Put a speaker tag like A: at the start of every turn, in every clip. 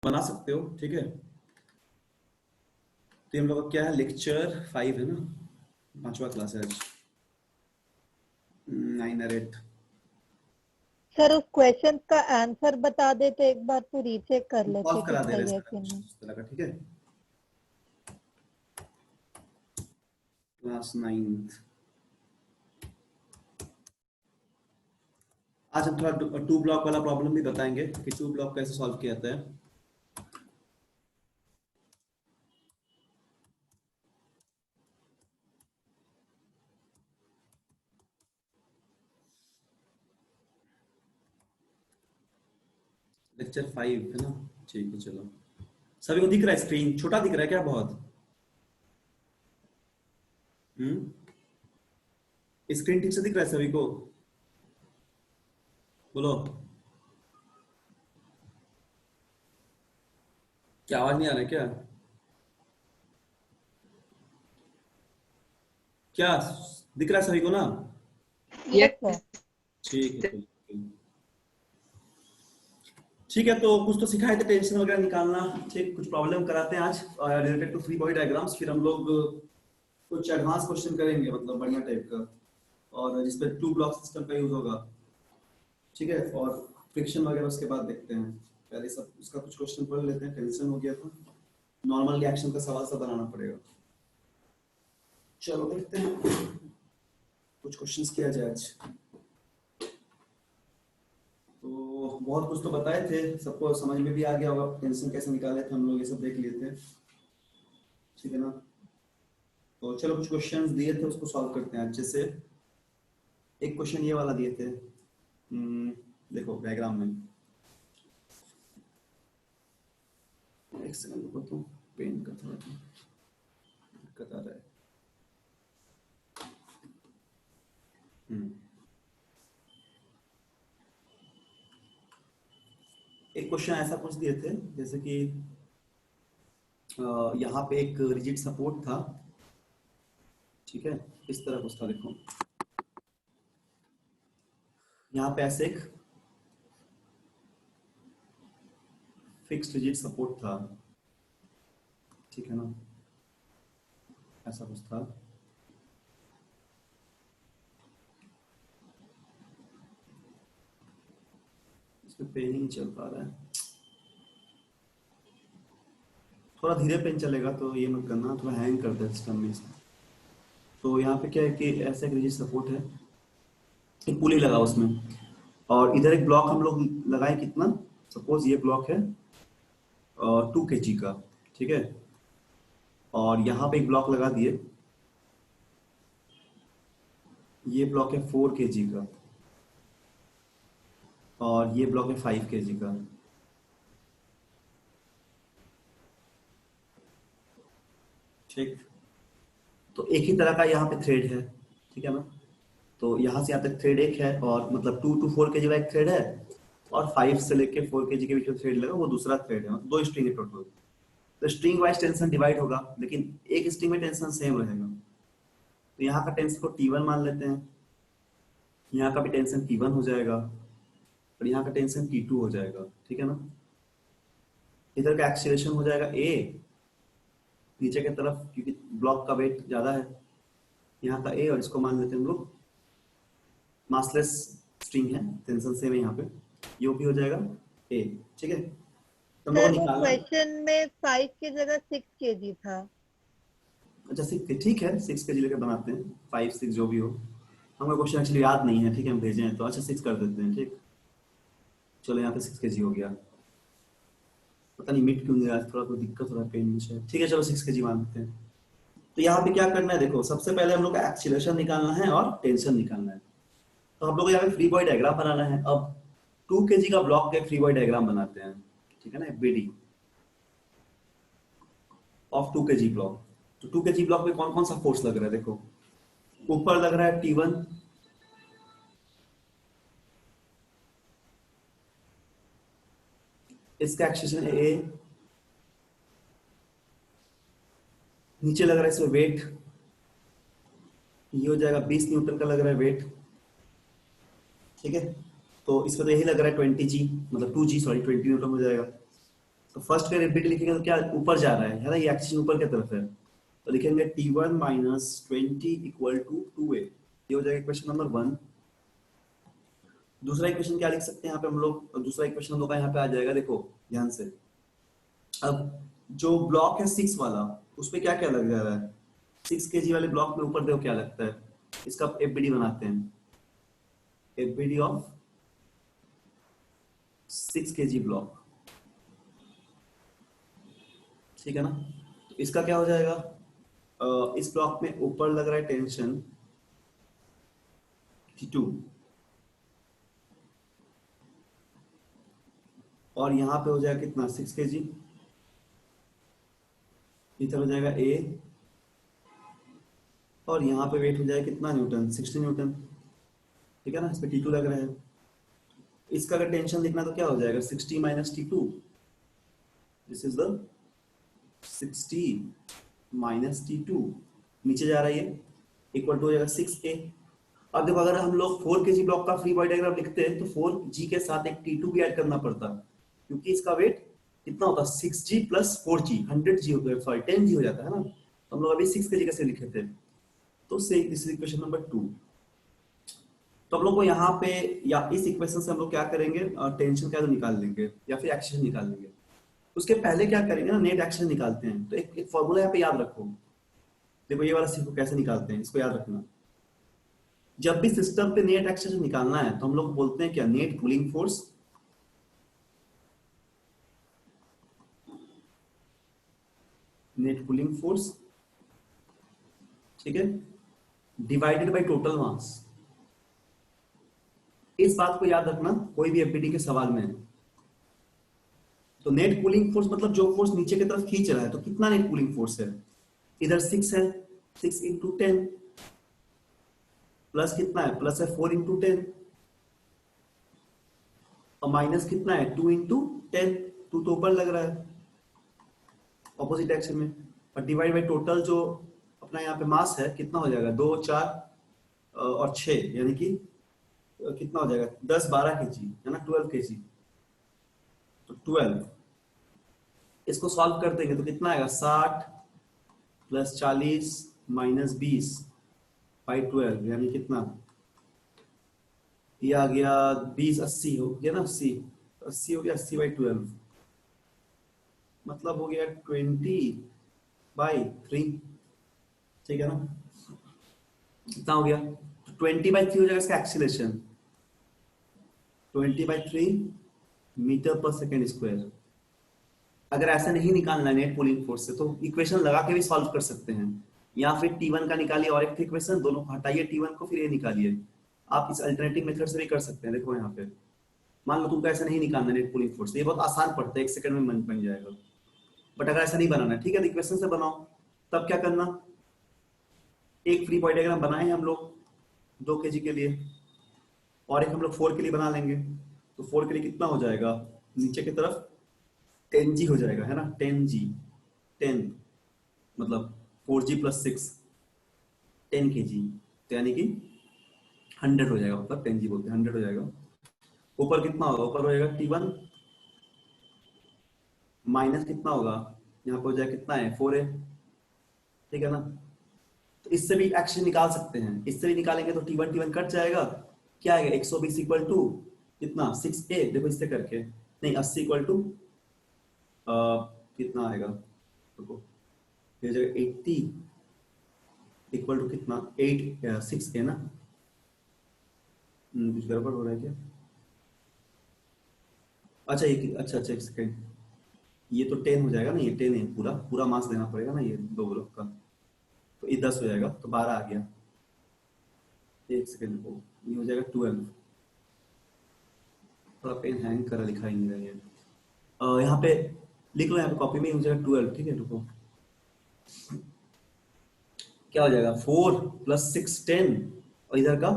A: बना सकते हो, ठीक है। तो हम लोग का क्या है, लेक्चर 5 है ना, 5वां क्लास है आज, 9 और 8।
B: सर उस क्वेश्चन का आंसर बता देते एक बार तो रीचेक कर लेते
A: सॉल्व
B: कि
A: करा दे रहे
B: सही
A: हैं
B: है
A: सारा
B: कि
A: कुछ
B: नहीं।
A: इस तरह का, ठीक है। क्लास 9 आज हम थोड़ा टू ब्लॉक वाला प्रॉब्लम भी बताएंगे कि टू ब्लॉक कैसे सॉल्व किया जाता है। लेक्चर 5 है ना, ठीक है। चलो, सभी को दिख रहा है? स्क्रीन छोटा दिख रहा है क्या बहुत? स्क्रीन ठीक से दिख रहा है सभी को? बोलो, क्या आवाज नहीं आ रहा है क्या? क्या दिख रहा है सभी को ना?
B: Yes sir.
A: ठीक है, चलो। ठीक है, तो कुछ तो सिखाए थे, टेंशन वगैरह निकालना, ठीक। कुछ प्रॉब्लम कराते हैं आज related to free body diagrams, फिर हम लोग कुछ एडवांस क्वेश्चन करेंगे, मतलब बढ़िया टाइप का, और जिसपे टू ब्लॉक सिस्टम का यूज होगा, ठीक है। और फ्रिक्शन वगैरह उसके बाद देखते हैं। पहले सब उसका कुछ क्वेश्चन पढ़ लेते हैं, टेंशन हो गया था। नॉर्मल रिएक्शन का सवाल सब बनाना पड़ेगा। चलो देखते हैं, कुछ क्वेश्चंस किया जाए आज। तो बहुत कुछ तो बताए थे, सबको समझ में भी आ गया होगा, टेंशन कैसे निकाले थे हम लोग, ये सब देख लिए थे, ठीक है ना। तो चलो, कुछ क्वेश्चंस दिए थे उसको सॉल्व करते हैं अच्छे से। एक क्वेश्चन ये वाला दिए थे, देखो डायग्राम में, एक सेकंड रुको, तो पेन का थोड़ा दिक्कत आ रहा है। एक क्वेश्चन ऐसा कुछ दिए थे, जैसे कि यहाँ पे एक रिजिड सपोर्ट था, ठीक है। इस तरह कुछ था, देखो यहाँ पे ऐसे एक फिक्स्ड रिजिड सपोर्ट था, ठीक है ना, ऐसा कुछ था। इसमें पेन ही नहीं चल पा रहा है, थोड़ा धीरे पेन चलेगा तो ये मत करना, थोड़ा हैंग करता है सिस्टम में इसमें। तो यहाँ पे क्या है कि ऐसा एक रिजिड सपोर्ट है, एक पुली लगा उसमें, और इधर एक ब्लॉक हम लोग लगाए, कितना, सपोज ये ब्लॉक है 2 kg का, ठीक है। और यहाँ पे एक ब्लॉक लगा दिए, ये ब्लॉक है 4 kg का, और ये ब्लॉक है 5 kg का, ठीक। तो एक ही तरह का यहाँ पे थ्रेड है, ठीक है ना। तो यहाँ से यहाँ तक थ्रेड एक है, और मतलब 2 to 4 kg का एक थ्रेड है, और 5 से लेके 4 kg के बीच में थ्रेड लगा, वो दूसरा थ्रेड है, मतलब 2 स्ट्रिंग है टोटल। तो स्ट्रिंग वाइज टेंशन डिवाइड होगा, लेकिन एक स्ट्रिंग में टेंशन सेम रहेगा। तो यहाँ का टेंशन को T1 मान लेते हैं, यहाँ का भी टेंशन T1 हो जाएगा, और यहाँ का टेंशन T2 हो जाएगा, ठीक है ना। इधर का एक्सीलरेशन हो जाएगा A नीचे की तरफ, क्योंकि ब्लॉक का वेट ज्यादा है, यहाँ का A, और इसको मान लेते हैं हम लोग मासलेस स्ट्रिंग है, टेंशन सेम है यहाँ पे, ये भी हो जाएगा A, ठीक है। तो हम लोग को
B: सर वो
A: निकालना,
B: क्वेश्चन में 5 की जगह 6 kg था।
A: अच्छा 6, ठीक है 6 kg लेकर बनाते हैं, 5 6 जो भी हो। हमें क्वेश्चन एक्चुअली याद नहीं है, ठीक है, हम भेजे हैं तो अच्छा 6 कर देते हैं, ठीक। चलो यहाँ पे 6 kg हो गया, पता नहीं मिट क्यों नहीं रहा, थोड़ा कोई दिक्कत हो रहा है पेन में शायद, ठीक है। चलो 6 kg मान लेते हैं। तो यहाँ पे क्या करना है, देखो सबसे पहले हम लोग का एक्सीलरेशन निकालना है और टेंशन निकालना है। तो हम लोग को यहाँ पे फ्री बॉडी डायग्राम बनाना है। अब 2 kg का ब्लॉक का फ्री बॉडी डायग्राम बनाते हैं, ठीक है ना, बीडी ऑफ 2 kg ब्लॉक। तो 2 kg ब्लॉक में कौन कौन सा फोर्स लग रहा है, देखो ऊपर लग रहा है T1, इसका एक्सेशन है A, नीचे लग रहा है इसमें वेट, ये हो जाएगा 20 न्यूटन का लग रहा है वेट, ठीक है। तो इसमें तो यही लग रहा है 20G, मतलब 2G सॉरी 20 न्यूटन हो जाएगा। तो फर्स्ट का एबिलिटी लिखेंगे तो क्या ऊपर जा रहा है ना, ये एक्शन ऊपर की तरफ है, तो लिखेंगे T1 minus 20 equal to 2a। ये हो जाएगा इक्वेशन नंबर 1। दूसरा इक्वेशन क्या लिख सकते हैं यहाँ पे हम लोग, दूसरा इक्वेशन हम लोग का यहाँ पे आ जाएगा, देखो ध्यान से। अब जो ब्लॉक है 6 वाला, उस पे क्या क्या लग जा रहा है, 6 kg वाले ब्लॉक में ऊपर देखो क्या लगता है, इसका एफबीडी बनाते हैं, एफबीडी ऑफ 6 kg ब्लॉक, ठीक है ना। तो इसका क्या हो जाएगा, इस ब्लॉक में ऊपर लग रहा है टेंशन T2, और यहाँ पे हो जाएगा कितना 6 kg, इधर हो जाएगा A, और यहाँ पे वेट हो जाएगा कितना न्यूटन, 60 न्यूटन, ठीक है ना। इस पे T2 लग रहा है, इसका अगर टेंशन लिखना तो क्या हो जाएगा 60 minus T2, this is the 60 minus T2, नीचे जा रहा है ये, इक्वल टू हो जाएगा 6a। अब देखो अगर हम लोग 4 kg ब्लॉक का फ्री बॉडी डायग्राम लिखते हैं तो 4g के साथ एक T2 भी ऐड करना पड़ता, क्योंकि इसका वेट कितना होता है 6g प्लस 4g, 100g हो गया, सॉरी 10g हो जाता है ना। तो हम लोग अभी 6 kg कैसे लिखे थे, तो से दिस इज इक्वेशन नंबर 2। तो हम लोग को यहाँ पे या इस इक्वेशन से हम लोग क्या करेंगे, टेंशन क्या तो निकाल लेंगे या फिर एक्शन निकाल लेंगे। उसके पहले क्या करेंगे ना, नेट एक्शन निकालते हैं। तो एक फॉर्मूला यहाँ पे याद रखो, देखो ये वाला सीखो कैसे निकालते हैं, इसको याद रखना। जब भी सिस्टम पे नेट एक्शन निकालना है तो हम लोग बोलते हैं क्या, net cooling force net cooling force, ठीक है, डिवाइडेड बाय टोटल मास। इस बात को याद रखना कोई भी एफबीडी के सवाल में। तो नेट कूलिंग फोर्स मतलब जो फोर्स नीचे की तरफ खींच रहा है, तो कितना नेट कूलिंग फोर्स है, इधर 6 है, 6 इंटू 10, प्लस कितना है, प्लस है 4 इंटू 10, और माइनस कितना है 2 इंटू 10, 2 तो ऊपर लग रहा है ऑपोजिट डायरेक्शन में, और डिवाइड बाय टोटल जो अपना यहाँ पे मास है कितना हो जाएगा, 2 4 और 6, यानी कि कितना हो जाएगा 10 12 kg है ना, 12 kg। तो 12 इसको सॉल्व कर देंगे तो कितना आएगा 60 प्लस 40 माइनस 20 बाई 12, यानी कितना, ये आ गया 20 80 हो गया ना, 80 80 हो गया, 80 बाई 12 मतलब हो गया 20/3, ठीक है ना। कितना हो गया, 20/3 हो जाएगा इसका एक्सीलरेशन, 20/3 मीटर पर सेकेंड स्क्वायर। अगर ऐसा नहीं निकालना है नेट पुलिंग फोर्स से, तो इक्वेशन लगा के भी सॉल्व कर सकते हैं, या फिर T1 का निकालिए और एक इक्वेशन, दोनों को हटाइए T1 को, फिर ये निकालिए। आप इस अल्टरनेटिव मेथड से भी कर सकते हैं। देखो यहाँ पे मान लो तुमको ऐसा नहीं निकालना नेट पुलिंग फोर्स, ये बहुत आसान पड़ता है, 1 सेकंड में बन जाएगा। बट अगर ऐसा नहीं बनाना, ठीक है, तो इक्वेशन से बनाओ। तब क्या करना, एक फ्री बॉडी डायग्राम बनाए हम लोग 2 kg के लिए, और एक हम लोग 4 के लिए बना लेंगे। तो 4 के लिए कितना हो जाएगा, नीचे की तरफ 10g हो जाएगा, है ना, 10g, 10 मतलब 4g प्लस 6 10 kg, तो यानी कि 100 हो जाएगा, मतलब 10g बोलते हैं 100 हो जाएगा। ऊपर कितना होगा, ऊपर हो जाएगा T1 माइनस कितना होगा, यहाँ पे हो जाएगा कितना है 4a, ठीक है ना। तो इससे भी एक्शन निकाल सकते हैं, इससे भी निकालेंगे तो T1 T1 कट जाएगा, क्या आएगा 120 इक्वल टू कितना 6a, देखो इससे करके, नहीं 80 इक्वल टू कितना आएगा, देखो ये जगह 80 इक्वल टू कितना 6a ना, कुछ गड़बड़ हो रहा है क्या, अच्छा एक सेकेंड, ये तो 10 हो जाएगा ना, ये 10 है, पूरा पूरा मास देना पड़ेगा ना ये 2 ब्लॉक का, तो ये 10 हो जाएगा, तो 12 आ गया, एक सेकेंड को, ये हो जाएगा 12, थोड़ा पेन हैंग करा, लिखा ही नहीं रहा है, यहाँ पे लिख लो, यहाँ पे कॉपी में हो जाएगा 12, ठीक है, रुको क्या हो जाएगा 4 प्लस 6 10, और इधर का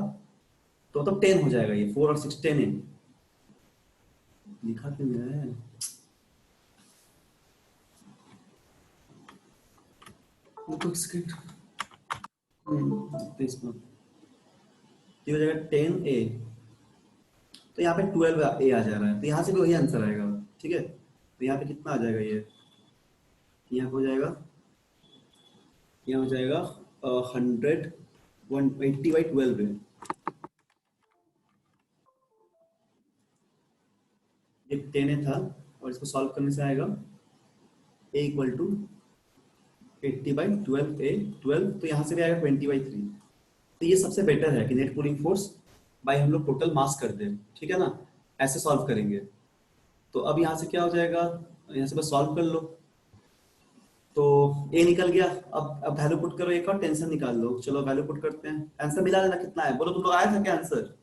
A: तो मतलब 10 हो जाएगा, ये 4 और 6 10 है, लिखा क्यों नहीं है, ये हो जाएगा 10a, तो यहाँ पे 12a आ जा रहा है, तो यहाँ से भी वही आंसर आएगा, ठीक है। तो यहाँ पे कितना आ जाएगा ये, यहाँ हो जाएगा, यहाँ हो जाएगा 100 180/12 है। ये 10 था और इसको सॉल्व करने से आएगा a इक्वल टू 80/12 a 12, तो यहाँ से भी आएगा 20/3। तो ये सबसे बेटर है कि नेट पुलिंग फोर्स बाय हम लोग टोटल मास कर दें, ठीक है ना, ऐसे सॉल्व करेंगे। तो अब यहाँ से क्या हो जाएगा, यहाँ से बस सॉल्व कर लो, तो ए निकल गया। अब वैल्यू पुट करो, एक और टेंशन निकाल लो। चलो वैल्यू पुट करते हैं, आंसर मिला देना कितना है, बोलो तुम लोग, आया था क्या आंसर?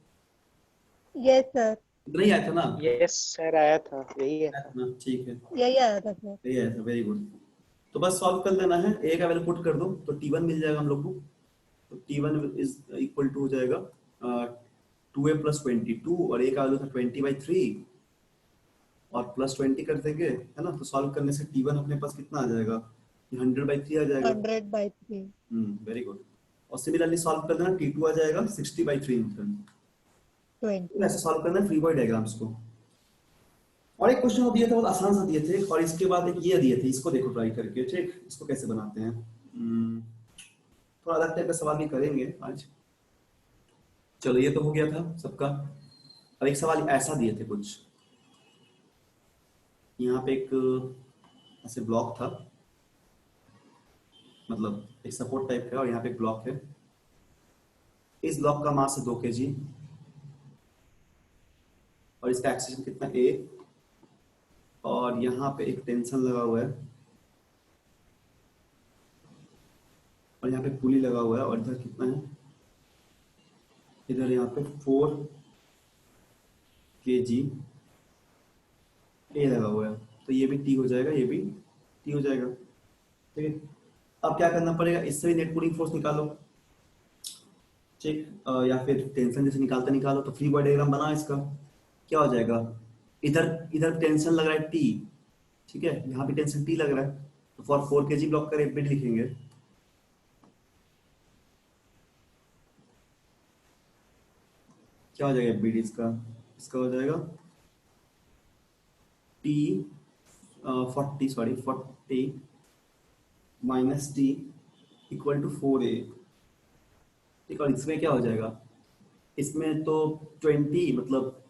B: यस सर,
A: इतना ही आया था ना?
C: यस सर, आया था, यही है।
A: आया था ना, ठीक है,
B: यही आया था सर।
A: यही आया था, वेरी गुड। तो बस सॉल्व कर लेना है, ए का वैल्यू पुट कर दो तो T1 मिल जाएगा हम लोग को। तो T1 इज इक्वल टू हो जाएगा 2a + 22 और a का वैल्यू था 20/3 और +20 कर देंगे, है ना। तो सॉल्व करने से T1 अपने पास कितना आ जाएगा, 100/3 आ जाएगा।
B: 100/3।
A: Very good. और सिमिलरली सॉल्व कर देना, T2 आ जाएगा 60/3 न्यूटन।
B: 20।
A: ऐसे सॉल्व करना फ्री बॉडी डायग्राम्स को। और एक क्वेश्चन दिए थे, बहुत आसान सा दिए थे, और इसके बाद एक ये दिए थे, इसको देखो ट्राई करके, ठीक, इसको कैसे बनाते हैं। थोड़ा अलग टाइप का सवाल भी करेंगे आज। चलो ये तो हो गया था सबका। अब एक सवाल ऐसा दिए थे कुछ, यहाँ पे एक ऐसे ब्लॉक था, मतलब एक सपोर्ट टाइप का, और यहाँ पे एक ब्लॉक है। इस ब्लॉक का मास है 2 kg और इसका एक्सेलेरेशन कितना a, और यहाँ पे एक टेंशन लगा हुआ है और यहाँ पे पुली लगा हुआ है, और इधर कितना है, इधर यहाँ पे 4 kg a लगा हुआ है। तो ये भी T हो जाएगा, ये भी T हो जाएगा, ठीक है। अब क्या करना पड़ेगा, इससे भी नेट पुलिंग फोर्स निकालो, ठीक, या फिर टेंशन जैसे निकालते निकालो। तो फ्री बॉडी डायग्राम बनाओ इसका, क्या हो जाएगा, इधर इधर टेंशन लग रहा है T, ठीक है, यहाँ भी टेंशन T लग रहा है। तो फॉर 4 kg ब्लॉक का एफबीडी लिखेंगे, क्या हो जाएगा एफबीडी इसका, इसका हो जाएगा T 40 minus T equal to 4a, ठीक। और इसमें क्या हो जाएगा, इसमें तो 20, मतलब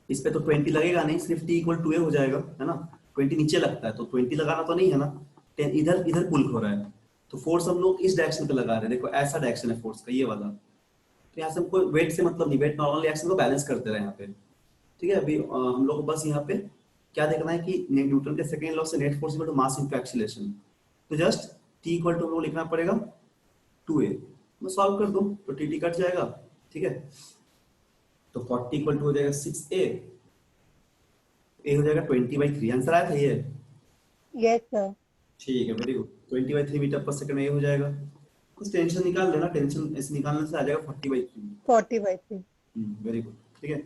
A: इस पे तो 20 लगेगा नहीं, सिर्फ T इक्वल टू a हो जाएगा, है ना। 20 नीचे लगता है तो 20 लगाना तो नहीं है ना, इधर इधर पुल हो रहा है। तो फोर्स हम लोग इस डायरेक्शन पे लगा रहे हैं, देखो ऐसा डायरेक्शन है फोर्स का, ये वाला। तो यहाँ से हमको वेट से मतलब नहीं, वेट नॉर्मल रिएक्शन को बैलेंस करते रहे यहाँ पे, ठीक है। अभी हम लोग को बस यहाँ पे क्या देखना है कि न्यूटन के सेकंड लॉ से net force equal to mass into acceleration. तो जस्ट T इक्वल टू लिखना पड़ेगा 2a, मैं सॉल्व कर दूं तो T कट जाएगा, ठीक है। तो 40 इक्वल टू हो जाएगा 6a, a हो जाएगा 20/3, आंसर आया था ये।
B: Yes sir.
A: ठीक है, वेरी गुड। 20/3 मीटर पर सेकंड ये हो जाएगा। कुछ टेंशन निकाल लेना, टेंशन ऐसे निकालने से आ जाएगा 40/3।
B: 40/3।
A: वेरी गुड, ठीक है।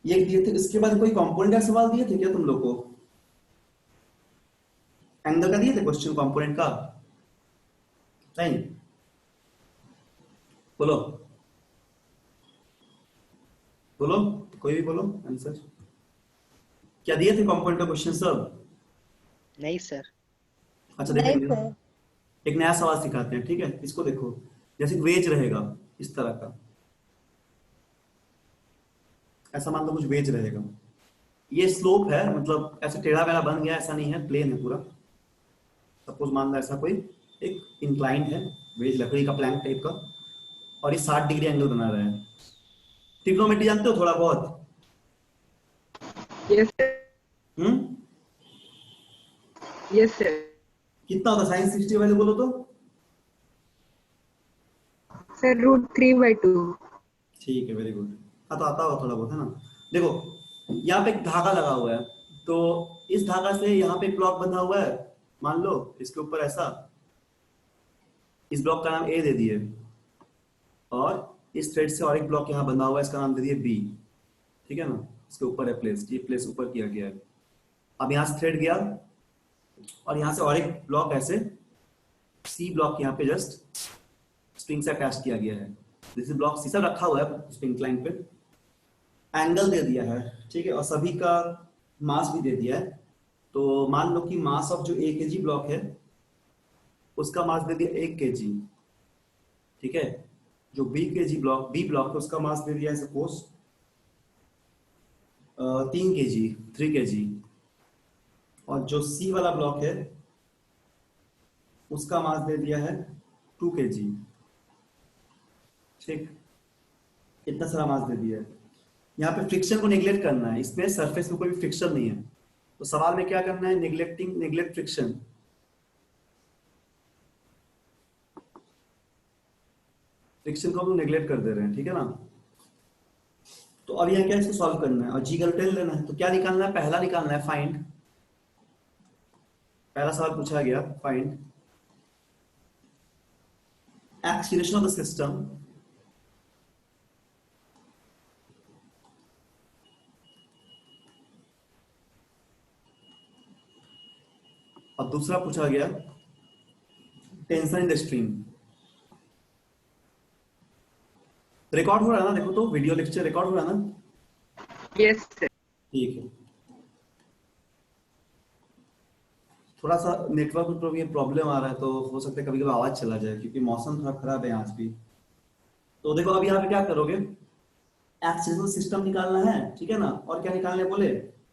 A: ये दिए थे, इसके बाद कोई कंपोनेंट का सवाल दिए थे क्या तुम लोग को? एंगल का दिए थे क्वेश्चन, कंपोनेंट का नहीं? बोलो बोलो, कोई भी बोलो आंसर। क्या दिए थे कंपोनेंट का क्वेश्चन सब?
C: नहीं सर।
A: अच्छा
B: नहीं
A: देखो,
B: सर।
A: एक नया सवाल सिखाते हैं, ठीक है। इसको देखो, जैसे वेज रहेगा इस तरह का, ऐसा मान लो कुछ वेज रहेगा, ये स्लोप है, मतलब ऐसे टेढ़ा मेढ़ा बन गया, ऐसा नहीं है, प्लेन है पूरा। सपोज मान लो ऐसा कोई एक इंक्लाइन है वेज, लकड़ी का प्लैंक टाइप का, और ये 60 डिग्री एंगल बना रहा है। ट्रिग्नोमेट्री जानते हो थोड़ा बहुत?
D: Yes sir. Yes sir.
A: कितना होता साइन 60 वैल्यू बोलो तो?
D: सर √3/2।
A: ठीक है, वेरी गुड। हाँ तो आता होगा थोड़ा बहुत, है ना। देखो यहाँ पे एक धागा लगा हुआ है, तो इस धागा से यहाँ पे एक ब्लॉक बंधा हुआ है, मान लो इसके ऊपर ऐसा, इस ब्लॉक का नाम ए दे दिए, और इस थ्रेड से और एक ब्लॉक यहाँ बंधा हुआ है, इसका नाम दे दिए बी, ठीक है ना। इसके ऊपर है प्लेस, ये प्लेस ऊपर किया गया है। अब यहाँ से थ्रेड गया और यहाँ से और एक ब्लॉक ऐसे सी ब्लॉक यहाँ पे जस्ट स्प्रिंग से अटैच किया गया है। दिस ब्लॉक सी सब रखा हुआ है स्प्रिंग लाइन पे, एंगल दे दिया है, ठीक है। और सभी का मास भी दे दिया है। तो मान लो कि मास ऑफ जो ए के जी ब्लॉक है उसका मास दे दिया 1 kg, ठीक है। जो बी ब्लॉक है उसका मास दे दिया है सपोज 3 kg, 3 kg। और जो सी वाला ब्लॉक है उसका मास दे दिया है 2 kg, ठीक। इतना सारा मास दे दिया है। यहाँ पे फ्रिक्शन को नेग्लेक्ट करना है, इसमें सरफेस में कोई भी फ्रिक्शन नहीं है, तो सवाल में क्या करना है, नेग्लेक्ट फ्रिक्शन। फ्रिक्शन को हम नेग्लेक्ट कर दे रहे हैं, ठीक है ना। तो अब यहाँ क्या इसको सॉल्व करना है और जी का टेल लेना है। तो क्या निकालना है, पहला निकालना है फाइंड। पहला सवाल पूछा गया find acceleration of the system और दूसरा पूछा गया tension in the stream. Record हो रहा है ना, देखो तो वीडियो लेक्चर रिकॉर्ड हो रहा है ना।
D: Yes, sir.
A: ठीक है। थोड़ा सा नेटवर्क में ये प्रॉब्लम आ रहा है, तो हो सकता है कभी कभी आवाज चला जाए क्योंकि मौसम थोड़ा खराब है आज भी। तो देखो अब यहाँ पे क्या करोगे, एक्सीलरेशन सिस्टम निकालना है, ठीक है ना। और क्या निकालने बोले,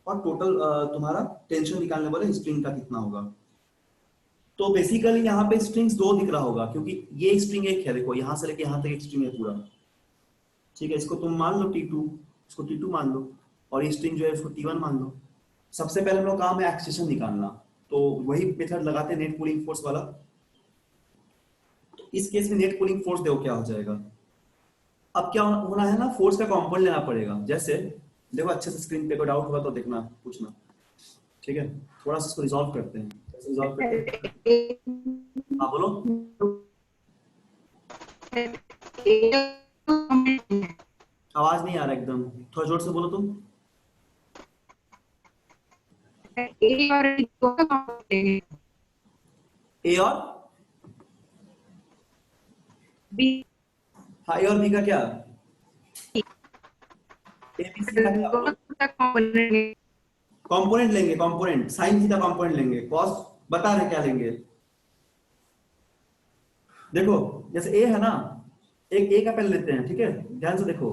A: और टोटल तुम्हारा टेंशन निकालने बोले स्ट्रिंग का कितना होगा। तो बेसिकली यहाँ पे स्ट्रिंग्स 2 दिख रहा होगा क्योंकि ये स्ट्रिंग एक है, देखो यहाँ से लेके यहाँ तक एक स्ट्रिंग है पूरा, ठीक है। इसको तुम मान लो T2, इसको T2 मान लो, और ये स्ट्रिंग जो है उसको T1 मान लो। सबसे पहले हम लोग काम है एक्सीलरेशन निकालना, तो वही मेथड लगाते हैं नेट कूलिंग फोर्स वाला। तो इस केस में नेट कूलिंग फोर्स देखो क्या हो जाएगा। अब क्या होना है ना, फोर्स का कंपोनेंट लेना पड़ेगा। जैसे देखो अच्छे से स्क्रीन पे कोई डाउट होगा तो देखना, पूछना, ठीक है। थोड़ा सा इसको रिजॉल्व करते हैं, कैसे रिजॉल्व करते हैं। हाँ बोलो। आवाज नहीं आ रहा एकदम, थोड़ा जोर से बोलो तुम।
D: A और B को लेंगे।
A: ए और
D: B
A: हाँ, ए और बी का क्या, ए बी सी का क्या,
D: दोनों का component
A: कंपोनेंट लेंगे, कंपोनेंट साइन थीटा कंपोनेंट लेंगे, कॉस बता रहे क्या लेंगे। देखो जैसे ए है ना, एक ए का पहले लेते हैं, ठीक है। ध्यान से देखो,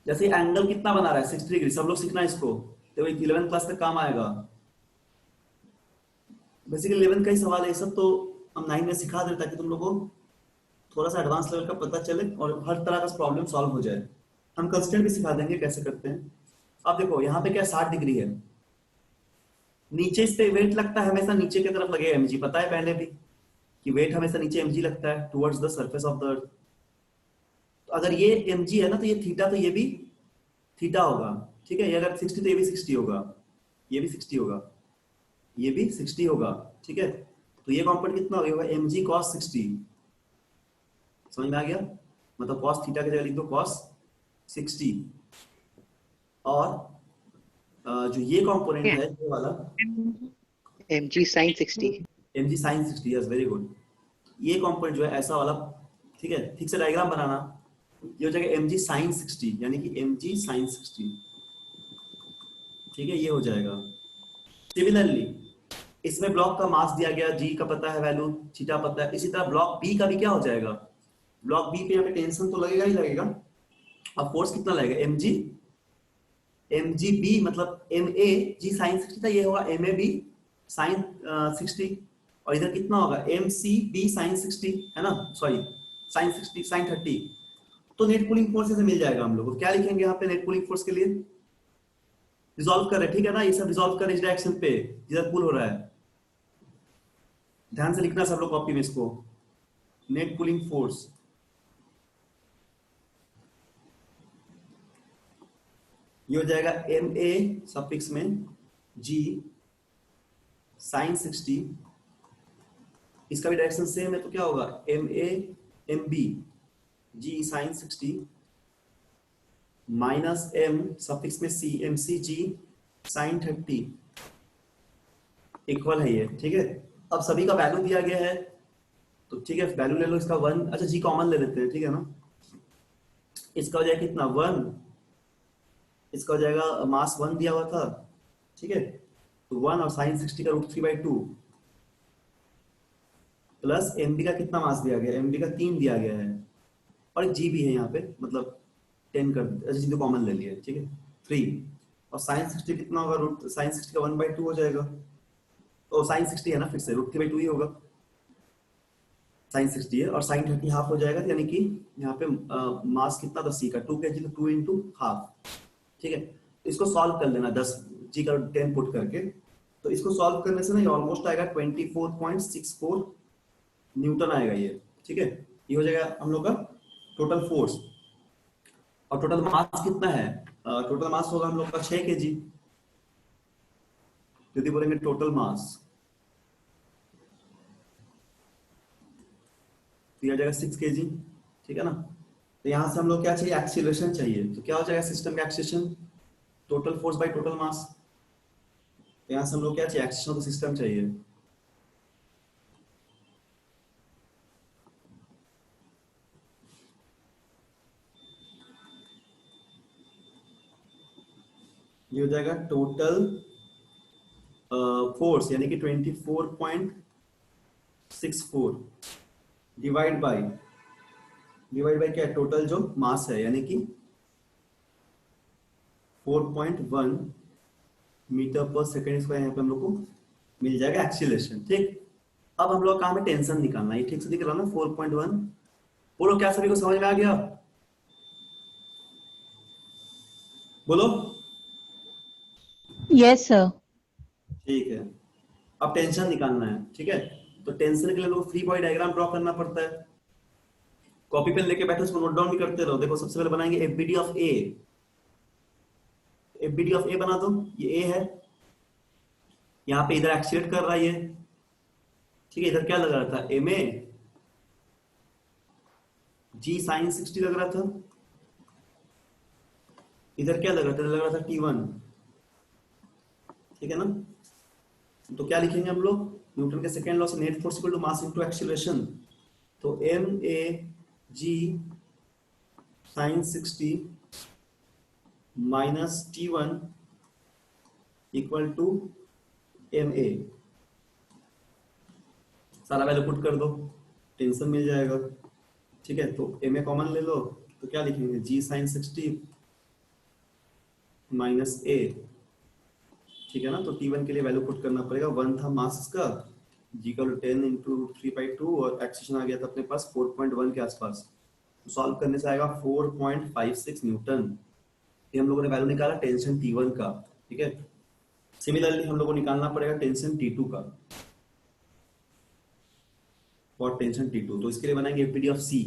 A: जैसे एंगल कितना बना रहा है 60 डिग्री, सब लोग सीखना इसको, तो 11th क्लास तक काम आएगा। बेसिकली 11th का ही सवाल है ये सब, तो हम 9 में सिखा दें ताकि तुम लोगों को थोड़ा सा एडवांस लेवल का पता चले और हर तरह का प्रॉब्लम सॉल्व हो जाए। हम कंस्टेंट भी सिखा देंगे कैसे करते हैं। अब देखो यहाँ पे क्या 60 डिग्री है, नीचे इस पे वेट लगता है हमेशा नीचे की तरफ लगेगा mg, पता है पहले भी कि वेट हमेशा नीचे mg लगता है towards the surface of the earth. तो अगर ये mg है ना, तो ये थीटा, तो ये भी थीटा होगा, ठीक है। ये अगर 60 तो ये भी 60 होगा, ये भी 60 होगा, ये भी 60 होगा, ठीक है। तो ये कंपोनेंट कितना होगा, mg cos 60। समझ में आ गया, मतलब cos थीटा की जगह लिख दो cos 60। और जो ये कंपोनेंट है ये वाला
C: mg sin 60।
A: mg sin 60, yes very good. ये कंपोनेंट जो है ऐसा वाला, ठीक है, ठीक से डायग्राम बनाना। ये हो जाएगा mg sin 60, यानी कि mg sin 60, ठीक है, ये हो जाएगा। सिमिलरली इसमें ब्लॉक का मास दिया गया, g का पता है वैल्यू, थीटा पता है। इसी तरह ब्लॉक b का भी क्या हो जाएगा, ब्लॉक b पे यहाँ पे टेंशन तो लगेगा ही लगेगा। अब फोर्स कितना लगेगा, mg b मतलब ma g sin 60 था, ये होगा ma b sin 60। और इधर कितना होगा, mc b sin 60 है ना, सॉरी sin 60 sin 30। तो नेट कूलिंग फोर्स से मिल जाएगा हम लोग को। क्या लिखेंगे यहाँ पे नेट कूलिंग फोर्स के लिए, रिजॉल्व कर रहे, ठीक है ना। ये सब रिजॉल्व कर इस डायरेक्शन पे जिधर पुल हो रहा है, ध्यान से लिखना सब लोग कॉपी में इसको। नेट कूलिंग फोर्स ये हो जाएगा ma सफिक्स में g sin 60, इसका भी डायरेक्शन सेम है, तो क्या होगा ma mb g sin 60 minus m suffix में c mc g sin 30 equal है ये, ठीक है। अब सभी का वैल्यू दिया गया है, तो ठीक है वैल्यू ले लो इसका 1। अच्छा जी कॉमन ले लेते हैं, ठीक है ना। इसका हो जाएगा कितना 1 इसका हो जाएगा मास 1 दिया हुआ था, ठीक है, तो 1 और साइन 60 का √3/2 प्लस एमबी का कितना मास दिया गया, एमबी का 3 दिया गया है, और जी भी है यहाँ पे, मतलब 10 कर अच्छा सीधे कॉमन ले लिए, ठीक है, 3, और साइन 60 कितना होगा, रूट साइन 60 का 1/2 हो जाएगा, तो साइन 60 है ना, फिर से √3/2 ही होगा, साइन 60 है, और साइन 30 हाफ हो जाएगा, यानी कि यहाँ पे मास कितना था सी का 2 kg, तो 2 इंटू हाफ, ठीक है। तो इसको सॉल्व कर लेना 10 जी का 10 पुट करके, तो इसको सॉल्व करने से ना ये ऑलमोस्ट आएगा 24.64 न्यूटन आएगा ये, ठीक है। ये हो जाएगा हम लोग का टोटल फोर्स, और टोटल मास कितना है, टोटल मास होगा हम लोग का 6 kg, यदि बोलेंगे टोटल मास तो ये आ जाएगा 6 kg, ठीक है ना। तो यहाँ से हम लोग क्या चाहिए, एक्सीलरेशन चाहिए, तो क्या हो जाएगा सिस्टम का acceleration, total force by total मास, तो यहाँ से हम लोग क्या चाहिए, एक्सीलरेशन ऑफ द सिस्टम चाहिए, ये हो जाएगा टोटल फोर्स यानी कि 24.64 डिवाइड बाय क्या है, टोटल जो मास है यानी कि 4.1 मीटर पर सेकेंड स्क्वायर, यहाँ पे हम लोग को मिल जाएगा एक्सीलरेशन, ठीक। अब हम लोग काम है टेंशन निकालना, ये ठीक से दिख रहा है ना 4.1, बोलो क्या सभी को समझ में आ गया, बोलो,
B: यस सर।
A: ठीक है। अब टेंशन निकालना है, ठीक है, तो टेंशन के लिए लोग फ्री बॉडी डायग्राम ड्रॉ करना पड़ता है, कॉपी पेन लेके बैठो, उसको नोट डाउन भी करते रहो। देखो सबसे पहले बनाएंगे FBD of A, FBD of ए बना दो, ये ए है, यहाँ पे इधर एक्सीलरेट कर रहा है ये, ठीक है, इधर क्या लग रहा था ए में जी साइन 60 लग रहा था, इधर क्या लग रहा था, लग रहा था T1, ठीक है ना। तो क्या लिखेंगे हम लोग, न्यूटन के सेकेंड लॉ से net force equal to mass into acceleration, तो M A G sine 60 minus T1 equal to M A, सारा वैल्यू पुट कर दो, टेंशन मिल जाएगा, ठीक है। तो एम ए कॉमन ले लो, तो क्या लिखेंगे, जी साइन 60 माइनस ए, ठीक है ना। तो T1 के लिए वैल्यू पुट करना पड़ेगा, 1 था मास इसका, जी का 10 इंटू √3/2, और एक्सीलरेशन आ गया था अपने पास 4.1 के आसपास, तो सॉल्व करने से आएगा 4.56 न्यूटन, ये हम लोगों ने वैल्यू निकाला टेंशन T1 का, ठीक है। सिमिलरली हम लोगों को निकालना पड़ेगा टेंशन T2 का, और टेंशन T2, तो इसके लिए बनाएंगे एफबीडी ऑफ सी,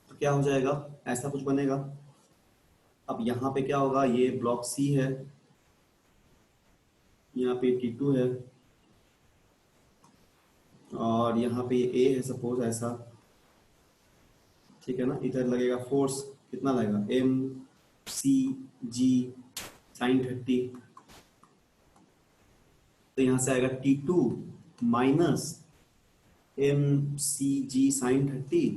A: तो क्या हो जाएगा, ऐसा कुछ बनेगा। अब यहाँ पे क्या होगा, ये ब्लॉक सी है, यहाँ पे T2 है, और यहाँ पे ये ए है सपोज ऐसा, ठीक है ना। इधर लगेगा फोर्स, कितना लगेगा, एम सी जी साइन 30, तो यहाँ से आएगा T2 minus M C G sine 30,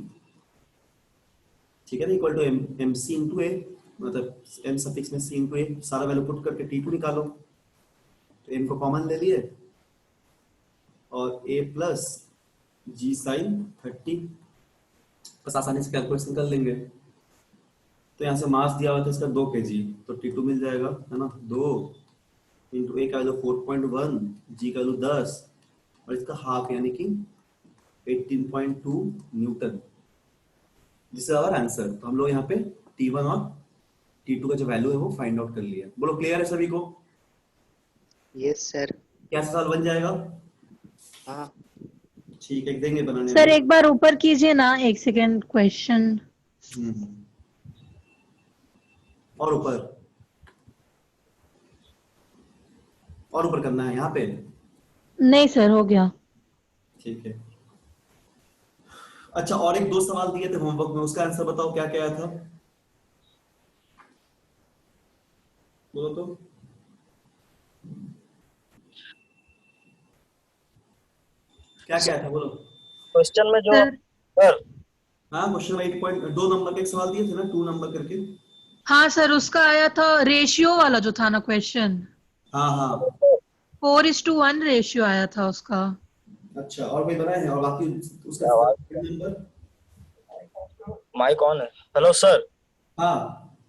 A: ठीक है ना, equal to M C into A, मतलब एम सफिक्स में सी इंटू ए, सारा वैल्यू पुट करके T2 निकालो, तो एम को कॉमन ले लिए, और ए प्लस जी साइन 30, बस आसानी से कैलकुलेशन कर लेंगे। तो यहाँ से मास दिया हुआ था इसका 2 kg, तो T2 मिल जाएगा, है ना, 2 इंटू ए का वैल्यू 4.1, जी का वैल्यू 10, और इसका हाफ यानी कि 18.2 newton, this is our answer. तो हम लोग यहाँ पे T1 और T2 का जो वैल्यू है वो फाइंड आउट कर लिया। बोलो क्लियर है सभी को,
C: Yes, sir.
A: क्या सवाल बन जाएगा,
C: हाँ.
A: ठीक है, देंगे बनाने
B: सर
A: में।
B: एक बार ऊपर कीजिए ना, एक सेकेंड क्वेश्चन।
A: और ऊपर, और ऊपर करना है यहाँ पे,
B: नहीं सर, हो गया।
A: ठीक है। अच्छा, और एक दो सवाल दिए थे होमवर्क में, उसका आंसर बताओ क्या क्या था, बोलो तो। क्या क्या था बोलो।
E: क्वेश्चन में जो
B: सर
E: सर
A: हाँ, क्वेश्चन 8 पॉइंट 2 नंबर का एक सवाल दिए थे ना, 2 नंबर करके।
E: हाँ सर, उसका आया था रेशियो वाला जो था ना क्वेश्चन,
A: हाँ हाँ।
E: 4:1 रेशियो आया था उसका।
A: अच्छा, और कोई बनाए हैं? और बाकी उसका
F: क्या आवाज
A: नंबर।
F: माइक ऑन है। Hello sir.
A: हाँ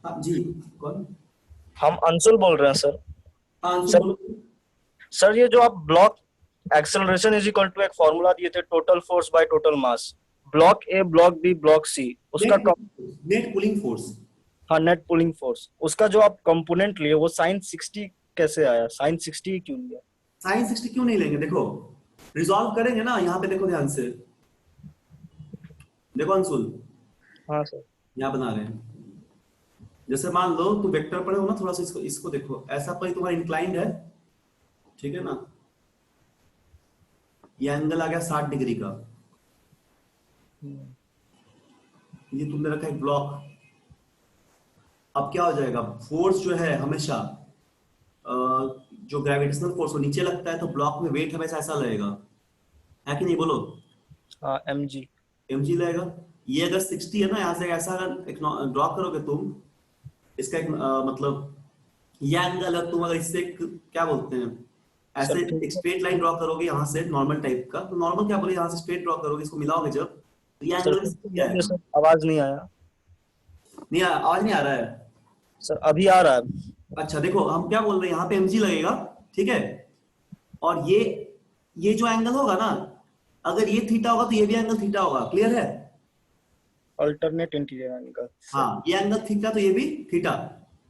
A: हाँ जी। कौन?
F: हम अंशुल बोल रहे हैं सर।
A: हाँ अंशु
F: सर
A: बोलो।
F: सर ये जो आप block acceleration is equal to एक फॉर्मूला दिए थे, total force by total mass, block A, block B, block C, उसका
A: नेट नेट पुलिंग फोर्स।
F: हाँ, नेट पुलिंग फोर्स, उसका जो आप कंपोनेंट लिए वो साइन 60 कैसे आया? साइन 60 क्यों लिया?
A: साइन 60 क्यों नहीं लेंगे? देखो, रिजॉल्व करेंगे ना, यहाँ पे देखो ध्यान से। देखो अंशुल,
F: हाँ सर।
A: यहाँ बना रहे हैं। जैसे मान लो तुम वेक्टर पढ़े हो ना, थोड़ा सा इसको इसको देखो। ऐसा कोई तुम्हारा इंक्लाइंड है, ठीक है ना? ये एंगल आ गया 60 डिग्री का। ये तुमने रखा है ब्लॉक। अब क्या हो जाएगा? फोर्स जो है हमेशा अ, जो ग्रेविटेशनल फोर्स वो नीचे लगता है, तो ब्लॉक में वेट हमेशा ऐसा लगेगा, है कि नहीं? बोलो।
F: हाँ, एम जी।
A: mg लगेगा। ये अगर 60 है ना, यहाँ से ऐसा अगर एक ड्रॉ करोगे तुम, इसका एक मतलब ये एंगल है, तुम अगर इससे क्या बोलते हैं,
F: सर
A: ऐसे
F: ठीक
A: एक
F: है।
A: स्ट्रेट लाइन ड्रॉ करोगे यहाँ से, नॉर्मल टाइप का, तो नॉर्मल क्या बोले, यहाँ से स्ट्रेट ड्रॉ करोगे, इसको मिलाओगे जब, तो ये
F: सर
A: एंगल
F: फिर से
A: क्या
F: बोलिए
A: आएगा?
F: सर, आवाज नहीं आया।
A: नहीं आवाज नहीं आ रहा है?
F: सर अभी आ रहा है।
A: अच्छा देखो, हम क्या बोल रहे हैं, यहाँ पे mg लगेगा, ठीक है? और ये जो एंगल होगा ना, अगर ये थीटा होगा तो ये भी एंगल थीटा होगा। क्लियर है?
F: Alternate interior angle sir.
A: हाँ, ये एंगल थीटा तो ये भी थीटा।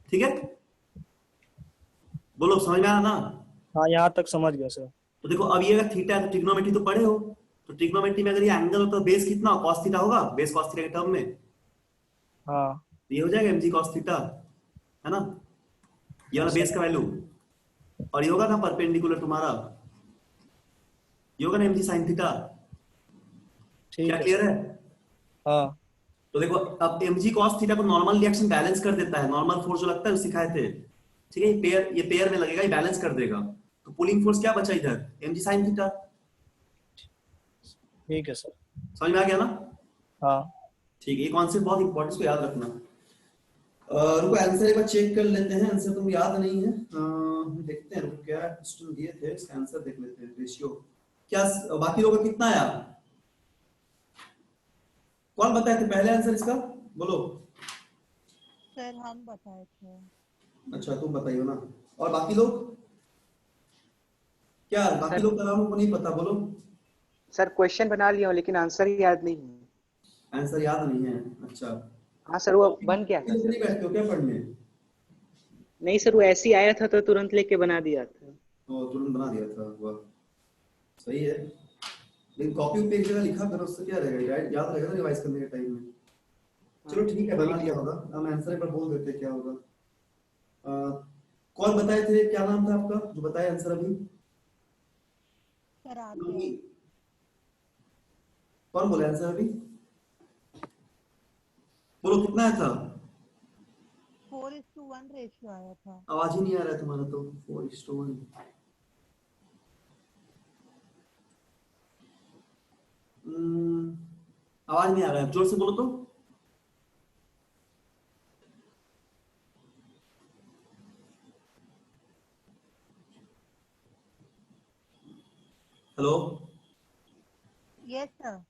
A: ठीक है? बोलो, समझ में आया ना?
F: हाँ, यहाँ तक समझ गया सर।
A: तो देखो, अब ये अगर थीटा है तो ट्रिग्नोमेट्री तो पढ़े हो, तो ट्रिग्नोमेट्री में अगर ये एंगल हो तो बेस कितना हो? कॉस थीटा होगा, बेस कॉस थीटा के टर्म में।
F: हाँ
A: तो ये हो जाएगा mg cos थीटा, है ना? ये वाला बेस
F: सर।
A: का वैल्यू। और ये होगा ना परपेंडिकुलर तुम्हारा, ये होगा ना mg sin थीटा। क्या
F: ठीक है
A: क्लियर
F: सर।
A: है?
F: हाँ
A: तो देखो, अब mg cos थीटा को नॉर्मल रिएक्शन बैलेंस कर देता है। नॉर्मल फोर्स जो लगता है वो सिखाए थे, ठीक है? ये पेयर में लगेगा, ये बैलेंस कर देगा। तो पुलिंग फोर्स क्या बचा इधर? mg sin theta.
F: ठीक है सर।
A: समझ में आ गया ना?
F: हाँ
A: ठीक है, ये कॉन्सेप्ट बहुत इंपॉर्टेंट, इसको याद रखना। रुको, आंसर एक बार चेक कर लेते हैं। आंसर तुम याद नहीं है, देखते हैं। रुको, क्या क्वेश्चन दिए थे, इसका आंसर देख लेते हैं। रेशियो क्या बाकी लोगों का कितना आया? कौन बताए थे पहले आंसर इसका? बोलो।
B: सर हम बताए थे।
A: अच्छा, तुम बताइयो ना। और बाकी लोग, क्या बाकी
C: सर
A: लोग का नाम को नहीं पता? बोलो।
C: सर क्वेश्चन बना लिया हूँ लेकिन आंसर ही याद नहीं है।
A: आंसर याद नहीं है? अच्छा।
C: हाँ सर, वो
A: कॉपी
C: बन गया था
A: लेके
C: सर।
A: नहीं बैठते हो क्या पढ़ने?
C: नहीं सर, वो ऐसे ही आया था तो तुरंत लेके बना दिया था।
A: तो तुरंत बना दिया था? वाह, सही है। लेकिन कॉपी पे एक जगह लिखा करो, उससे क्या रहेगा, याद रहेगा ना रिवाइज करने के टाइम में।
C: हाँ,
A: चलो ठीक है, बना
C: लिख
A: लिया
C: लिया।
A: होगा। हम आंसर एक बार बोल देते हैं क्या होगा। अ, कौन बताए थे? क्या नाम था आपका जो बताया आंसर अभी?
B: Sir
A: mummy.
B: आद्या।
A: कौन बोले आंसर अभी? बोलो, कितना आया था?
B: 4:1 रेशियो आया था।
A: आवाज ही नहीं आ रहा है तुम्हारा तो। 4:1। आवाज नहीं आ रहा है, जोर से बोलो तो। हेलो?
B: Yes sir.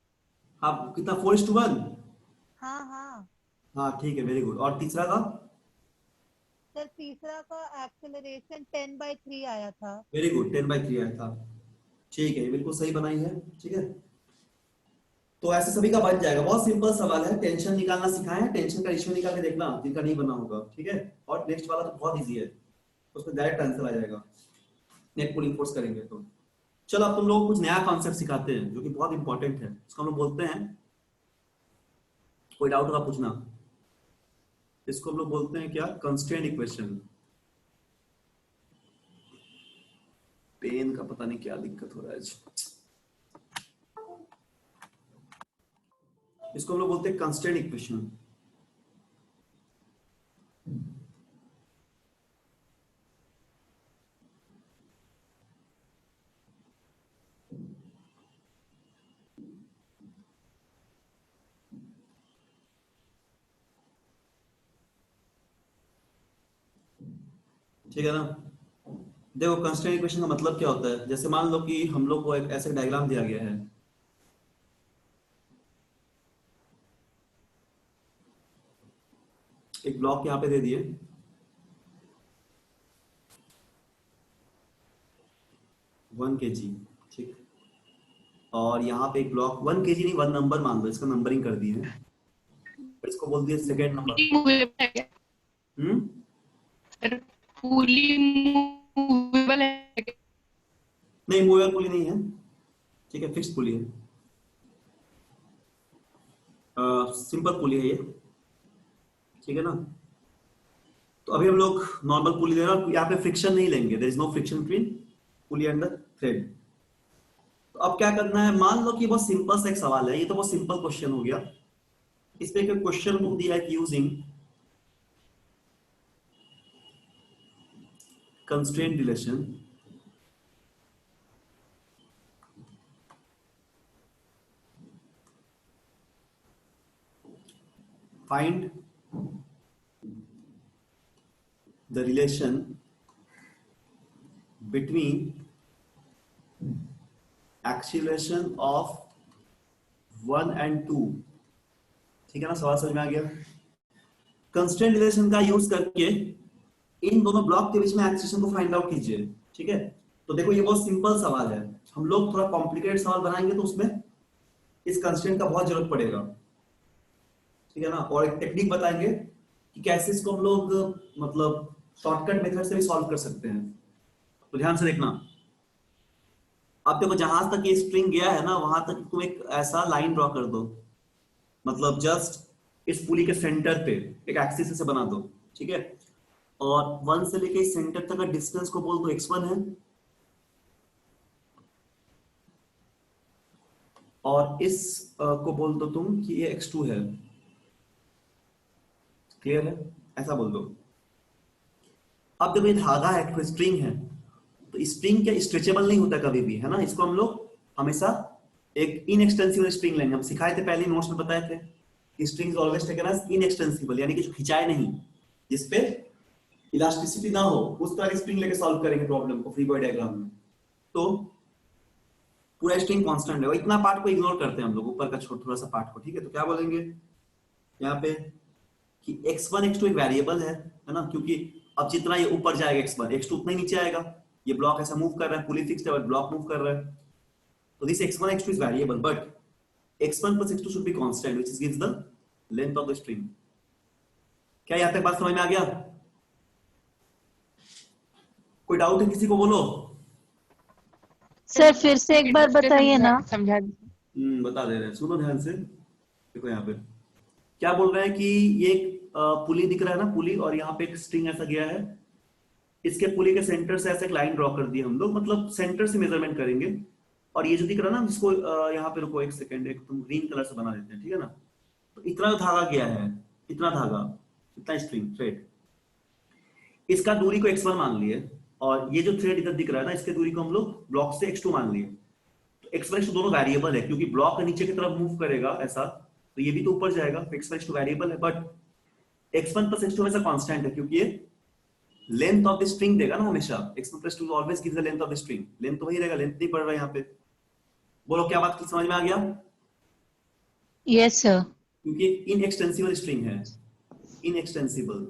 A: हाँ, कितना? 4:1।
B: हाँ हाँ।
A: हाँ ठीक है, वेरी गुड। और तीसरा का?
B: सर तीसरा का एक्सेलरेशन 10/3 आया था।
A: वेरी गुड, 10/3 आया था। ठीक है, ये बिल्कुल सही बनाई है। ठीक है, तो ऐसे सभी का बन जाएगा। बहुत सिंपल सवाल है, टेंशन निकालना सिखाए हैं। टेंशन का रेशियो निकाल के देखना जिनका नहीं बना होगा, ठीक है? और नेक्स्ट वाला तो बहुत इजी है, उसमें डायरेक्ट आंसर आ जाएगा नेट पुलिंग फोर्स करेंगे तो। चलो, अब तुम लोग कुछ नया कॉन्सेप्ट सिखाते हैं जो कि बहुत इंपॉर्टेंट है। इसको हम लोग बोलते हैं, कोई डाउट होगा पूछना। इसको हम लोग बोलते हैं क्या? Constraint equation. पेन का पता नहीं क्या दिक्कत हो रहा है आज। इसको हम लोग बोलते हैं कंस्ट्रेंट इक्वेशन। ठीक है ना। देखो कंस्ट्रेंट इक्वेशन का मतलब क्या होता है, जैसे मान लो कि हम लोग को एक ऐसा डायग्राम दिया गया है, एक ब्लॉक यहाँ पे दे दिए, 1 kg, ठीक, और यहाँ पे एक ब्लॉक 1 kg नहीं 1 नंबर मान लो, इसका नंबरिंग कर दिए हैं, इसको बोल दिए सेकेंड नंबर।
D: मूवेबल है क्या? सर फुली मूवेबल है क्या?
A: नहीं मूवेबल पुली नहीं है, ठीक है, फिक्स पुली है, सिंपल पुली है ये, ठीक है ना। तो अभी हम लोग नॉर्मल पुली ले रहे हैं, यहाँ पे फ्रिक्शन नहीं लेंगे, there is no friction between pulley and the thread. तो अब क्या करना है, मान लो कि बहुत सिंपल सा एक सवाल है, ये तो बहुत सिंपल क्वेश्चन हो गया, इस पे एक क्वेश्चन बुक दिया है using constraint relation, find the relation between acceleration of 1 and 2, ठीक है ना, सवाल समझ में आ गया। कंस्ट्रेंट रिलेशन का यूज करके इन दोनों ब्लॉक के बीच में एक्सेलेरेशन को फाइंड आउट कीजिए, ठीक है। तो देखो ये बहुत सिंपल सवाल है, हम लोग थोड़ा कॉम्प्लिकेटेड सवाल बनाएंगे तो उसमें इस कंस्ट्रेंट का बहुत जरूरत पड़ेगा, ठीक है ना। और एक टेक्निक बताएंगे कि कैसे इसको हम लोग मतलब शॉर्टकट मेथड से भी सॉल्व कर सकते हैं। तो ध्यान से देखना, अब देखो जहां तक ये स्ट्रिंग गया है ना, वहां तक तुम एक ऐसा लाइन ड्रॉ कर दो, मतलब जस्ट इस पुली के सेंटर पे एक एक्सिस से बना दो, ठीक है। और 1 से लेके इस सेंटर तक का डिस्टेंस को बोल दो x1 है, और इस को बोल दो तुम कि ये x2 है, क्लियर है, ऐसा बोल दो। अब देखो ये धागा है, एक स्ट्रिंग है, तो स्प्रिंग क्या स्ट्रेचेबल नहीं होता कभी भी, है ना, इसको हम लोग हमेशा एक इनएक्सटेंसिबल स्प्रिंग लेंगे। हम सिखाए थे पहले नोट्स में, बताए थे कि springs always taken as inextensible, यानी कि जो खिंचाए नहीं, जिस पे इलास्टिसिटी ना हो, उस तरह की स्प्रिंग लेके सॉल्व करेंगे प्रॉब्लम को फ्री बॉडी डायग्राम में। तो पूरा स्ट्रिंग कांस्टेंट है, इतना पार्ट को इग्नोर करते हैं हम लोग, ऊपर का थोड़ा सा पार्ट को, ठीक है। तो क्या बोलेंगे यहाँ पे कि x1 x2 एक वेरिएबल है ना, क्योंकि अब जितना ये ऊपर जाएगा x1 x2 उतना ही नीचे आएगा, ये ब्लॉक ऐसा मूव कर रहा है, पुली फिक्स्ड है और ब्लॉक मूव कर रहा है, तो this x1 x2 is variable, but x1 plus x2 should be constant which gives the length of the string। क्या यहाँ तक बात समझ में आ गया? कोई डाउट है किसी को, बोलो।
B: सर फिर से एक बार बताइए ना।
D: समझा
A: बता दे रहे हैं, सुनो ध्यान से, देखो यहाँ पे क्या बोल रहे हैं कि ये एक पुली दिख रहा है ना, पुली, और यहाँ पे एक स्ट्रिंग ऐसा गया है, इसके पुली के सेंटर से ऐसे एक लाइन ड्रॉ कर दी हम लोग, मतलब सेंटर से मेजरमेंट करेंगे, और ये जो दिख रहा है ना, इसको यहाँ पे रुको एक सेकंड, एक तुम ग्रीन कलर से बना देते हैं, ठीक है ना। तो इतना धागा गया है, इतना धागा, इतना स्ट्रिंग थ्रेड, इसका दूरी को x1 मान लिए, और ये जो थ्रेड इधर दिख रहा है ना, इसके दूरी को हम लोग ब्लॉक से x2 मान लिए। तो x1 x2 दोनों वेरिएबल है, क्योंकि ब्लॉक नीचे की तरफ मूव करेगा ऐसा, तो ये भी तो ऊपर जाएगा, x1 x2 वेरिएबल है, बट x1 plus x2 हमेशा कांस्टेंट है, क्योंकि ये लेंथ ऑफ द स्ट्रिंग देगा ना हमेशा, x1 plus 2 always gives the length of the string, length तो वही रहेगा, लेंथ नहीं पड़ रहा है यहाँ पे। बोलो क्या बात समझ में आ गया?
B: Yes sir.
A: क्योंकि इनएक्सटेंसिबल स्ट्रिंग है, इनएक्सटेंसिबल,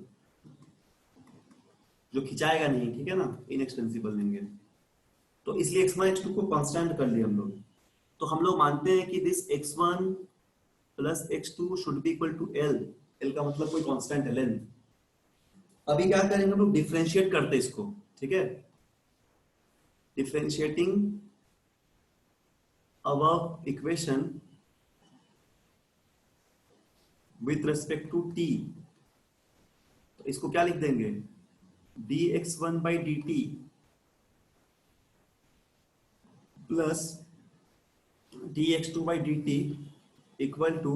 A: जो खिंचाएगा नहीं, ठीक है ना, इनएक्सटेंसिबल लेंगे, तो इसलिए x1 x2 को कांस्टेंट कर लिया हम लोग। तो हम लोग मानते हैं कि this x1 plus x2 should be equal to l, l का मतलब कोई कांस्टेंट है, लेंथ। अभी क्या करेंगे हम लोग, डिफरेंशिएट करते इसको, ठीक है, differentiating above equation with respect to t, तो इसको क्या लिख देंगे, dx1 by dt plus dx2 by dt equal to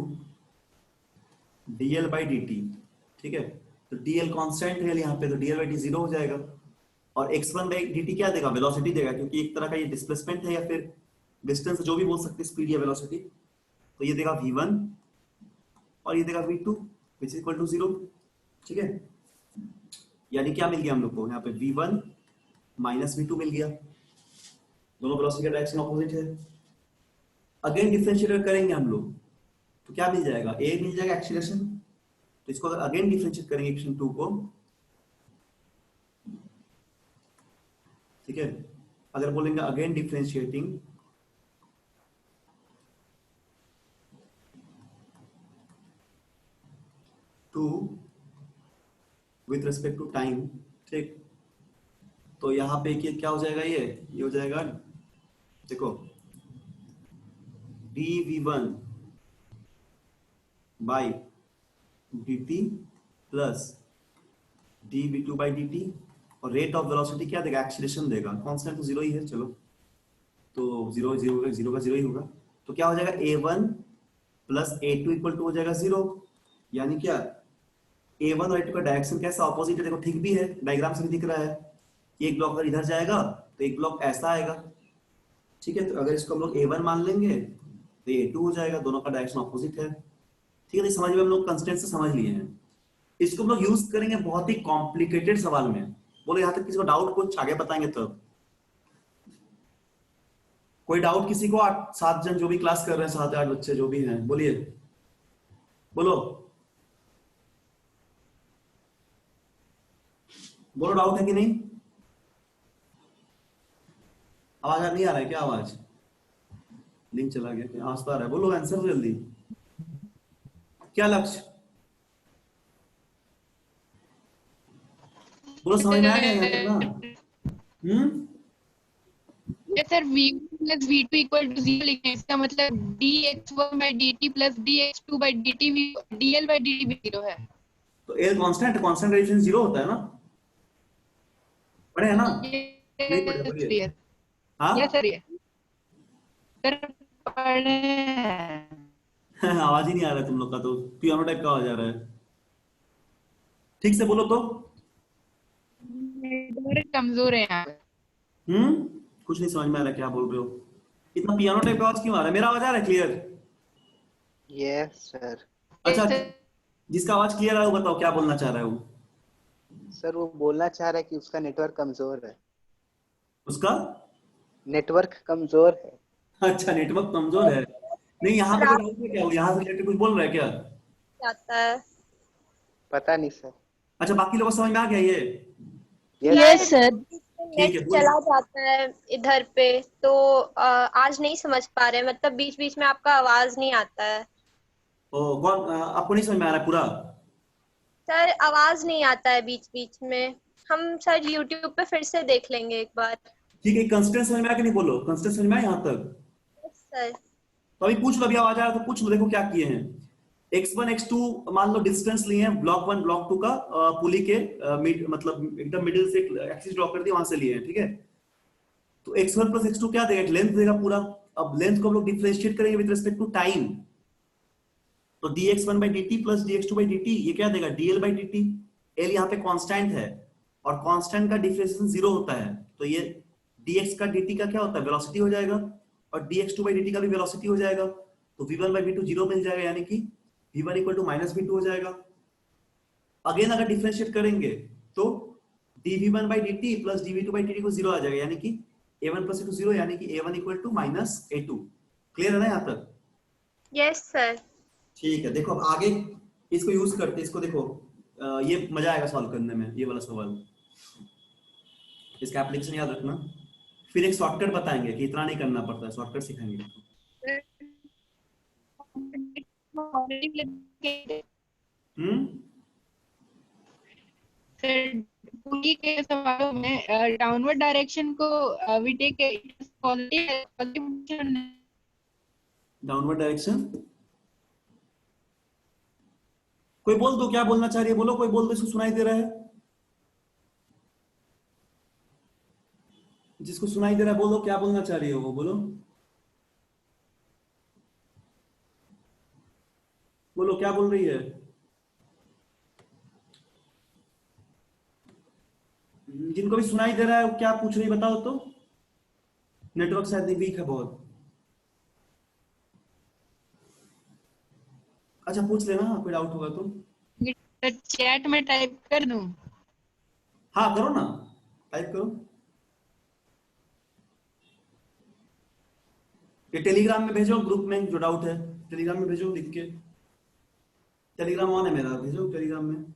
A: dl by dt, ठीक है। तो dl कांस्टेंट है यहाँ पे, तो dl by dt 0 हो जाएगा, और x1 by dt क्या देगा, वेलोसिटी देगा, क्योंकि एक तरह का ये डिस्प्लेसमेंट है या फिर डिस्टेंस, जो भी बोल सकते हैं, स्पीड या वेलोसिटी। तो ये देगा v1 और ये देगा v2 which is equal to 0, ठीक है। यानी क्या मिल गया हम लोग को यहाँ पे v1 माइनस v2 मिल गया, दोनों वेलोसिटी का डायरेक्शन ऑपोजिट है। अगेन डिफरेंशिएट करेंगे हम लोग तो क्या मिल जाएगा, a मिल जाएगा एक्सीलरेशन, तो इसको अगर अगेन डिफरेंशिएट करेंगे इक्वेशन 2 को, ठीक है, अगर बोलेंगे again differentiating to with respect to time, ठीक, तो यहाँ पे क्या हो जाएगा, ये हो जाएगा, देखो dv1 by dt plus dv2 by dt, और रेट ऑफ वेलोसिटी क्या देगा, एक्सीलरेशन देगा, कांस्टेंट तो जीरो ही है, चलो तो जीरो जीरो जीरो का जीरो ही होगा, तो क्या हो जाएगा a1 plus a2 equal to हो जाएगा जीरो, यानी क्या a1 और a2 का डायरेक्शन कैसा ऑपोजिट है, देखो ठीक भी है, डायग्राम से भी दिख रहा है, एक ब्लॉक अगर इधर जाएगा तो एक ब्लॉक ऐसा आएगा, ठीक है, तो अगर इसको हम लोग a1 मान लेंगे तो a2 हो जाएगा, दोनों का डायरेक्शन ऑपोजिट है, ठीक है, तो समझ में हम लोग कंस्ट्रेंट से समझ लिए हैं। इसको हम लोग यूज करेंगे बहुत ही कॉम्प्लिकेटेड सवाल में, बोलो यहाँ तक किसी को डाउट, कुछ आगे बताएंगे तब, कोई डाउट किसी को, 7 जन जो भी क्लास कर रहे हैं, 7 8 बच्चे जो भी हैं, बोलिए, बोलो बोलो, डाउट है कि नहीं, आवाज नहीं आ रहा है क्या, आवाज लिंक चला गया क्या, आवाज तो आ रहा है, बोलो आंसर जल्दी, क्या लक्ष्य, बोलो समझ में आ गया यहाँ तक ना,
D: sir v1 plus v2 equal to 0 लिखें, इसका मतलब dx1 by dt plus dx2 by dt dl by dt भी 0 है।
A: तो L constant, constant radiation zero होता है ना, पढ़े है ना, नहीं पढ़े, बोलिए, हाँ
D: यस सर, ये सर पढ़े हैं।
A: आवाज ही नहीं आ रहा है तुम लोग का, तो पियानो टाइप का आवाज आ रहा है, ठीक से बोलो तो,
D: नेटवर्क कमजोर है यहाँ पे।
A: कुछ नहीं समझ में आ रहा क्या बोल रहे हो, इतना पियानो टाइप का आवाज क्यों आ रहा है, मेरा आवाज आ रहा है क्लियर,
C: यस सर।
A: अच्छा, जिसका आवाज क्लियर है वो बताओ क्या बोलना चाह रहा है वो,
C: सर वो बोलना चाह रहा है कि उसका नेटवर्क कमजोर है।
A: उसका
C: नेटवर्क कमजोर है।
A: अच्छा नेटवर्क कमजोर है, नहीं यहाँ पे तो डाउट है क्या, वो यहाँ से रिलेटेड कुछ बोल रहा है क्या,
B: जाता है।
C: पता नहीं सर।
A: अच्छा बाकी लोगों को समझ में आ गया ये,
E: यस सर।
A: ठीक है,
G: नेट
A: बोलिए।
G: चला जाता है इधर पे तो आज नहीं समझ पा रहे, मतलब बीच बीच में आपका आवाज नहीं आता है।
A: ओ कौन, आपको नहीं समझ में आ रहा है पूरा,
G: सर आवाज नहीं आता है बीच बीच में, हम सर यूट्यूब पे फिर से देख लेंगे एक बार।
A: ठीक है, कंस्टेंट समझ में आया कि नहीं, बोलो कंस्टेंट समझ में आया यहाँ तक,
G: सर
A: तो अभी पूछ लो, अभी आवाज आ रहा है तो पूछ लो, देखो क्या किए हैं, x1 x2 मान लो डिस्टेंस लिए हैं ब्लॉक 1 ब्लॉक 2 का, पुली के मतलब एकदम मिडिल से एक्सिस ड्रॉ कर दिया, वहां से लिए हैं, ठीक है, तो x1 प्लस x2 क्या देगा, लेंथ देगा पूरा, अब लेंथ को हम लोग डिफरेंशिएट करेंगे विद रिस्पेक्ट टू टाइम, तो dx1 by dt plus dx2 by dt ये क्या देगा, dl by dt, l यहाँ पे कांस्टेंट है और कांस्टेंट का डिफरेंशिएशन जीरो होता है, तो ये dx का dt का क्या होता है, वेलोसिटी हो जाएगा, और dx2 by dt का भी वेलोसिटी हो जाएगा, तो v1 by v2 जीरो मिल जाएगा, यानी कि v1 equal to minus v2 हो जाएगा। अगेन अगर डिफरेंशिएट करेंगे तो dv1 by dt plus dv2 by dt को जीरो आ जाएगा, यानी कि a1 प्लस a2 जीरो, यानी कि a1 equal to minus a2, clear है ना यहाँ तक,
G: यस सर।
A: ठीक है, देखो अब आगे इसको यूज करते, इसको देखो, ये मजा आएगा सॉल्व करने में, ये वाला सवाल, इसका एप्लीकेशन याद रखना, फिर एक शॉर्टकट बताएंगे कि इतना नहीं करना पड़ता है, शॉर्टकट सिखाएंगे।
D: सर पुली के सवालों में डाउनवर्ड डायरेक्शन को we take positive.
A: Downward direction, कोई बोल दो क्या बोलना चाह रही है, बोलो कोई बोल दो, इसको सुनाई दे रहा है, जिसको सुनाई दे रहा है बोलो क्या बोलना चाह रही है वो, बोलो बोलो क्या बोल रही है, जिनको भी सुनाई दे रहा है क्या पूछ रही है बताओ तो, नेटवर्क शायद वीक है बहुत, अच्छा पूछ लेना कोई डाउट होगा तो,
D: चैट में टाइप कर दूं।
A: हाँ करो ना, टाइप करो। ये टेलीग्राम में भेजो, ग्रुप में जो डाउट है टेलीग्राम में भेजो लिख के। टेलीग्राम ऑन है मेरा, भेजो टेलीग्राम में।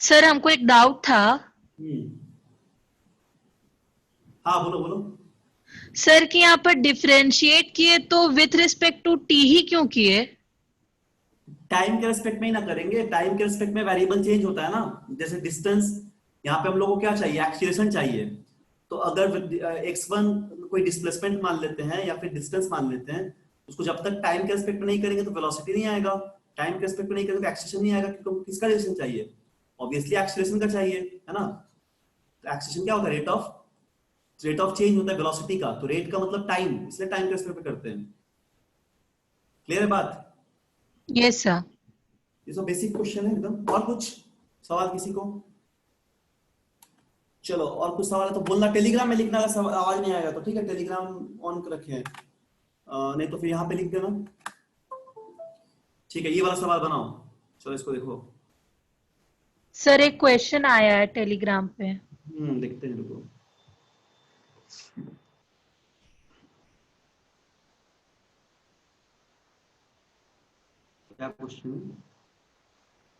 E: सर हमको एक डाउट था।
A: हाँ बोलो बोलो।
E: सर कि यहाँ पर डिफरेंशिएट किए तो विथ रिस्पेक्ट टू टी ही क्यों किए?
A: टाइम के रिस्पेक्ट में ही ना करेंगे, टाइम के रिस्पेक्ट में वेरिएबल चेंज होता है ना, जैसे डिस्टेंस। यहाँ पे हम लोगों को क्या चाहिए, एक्सीलरेशन चाहिए। तो अगर x1 कोई डिस्प्लेसमेंट मान लेते हैं या फिर डिस्टेंस मान लेते हैं, उसको जब तक टाइम के रिस्पेक्ट में नहीं करेंगे तो वेलोसिटी नहीं आएगा, टाइम के रिस्पेक्ट में नहीं करेंगे तो एक्सीलरेशन नहीं आएगा, क्योंकि किसका रिलेशन चाहिए, ऑब्वियसली एक्सीलरेशन का चाहिए, है ना। तो एक्सीलरेशन क्या होता है, रेट ऑफ चेंज होता है वेलोसिटी का, तो रेट का मतलब टाइम, इसलिए टाइम के रिस्पेक्ट में करते हैं। क्लियर है बात?
E: Yes sir.
A: ये सब बेसिक क्वेश्चन है एकदम। और कुछ सवाल किसी को? चलो और कुछ सवाल है तो बोलना, टेलीग्राम में लिखना, अगर आवाज नहीं आएगा तो ठीक है, टेलीग्राम ऑन रखे हैं, नहीं तो फिर यहाँ पे लिख देना। ठीक है, ये वाला सवाल बनाओ, चलो इसको देखो।
E: सर एक क्वेश्चन आया है टेलीग्राम पे।
A: देखते हैं, रुको। क्या क्वेश्चन है?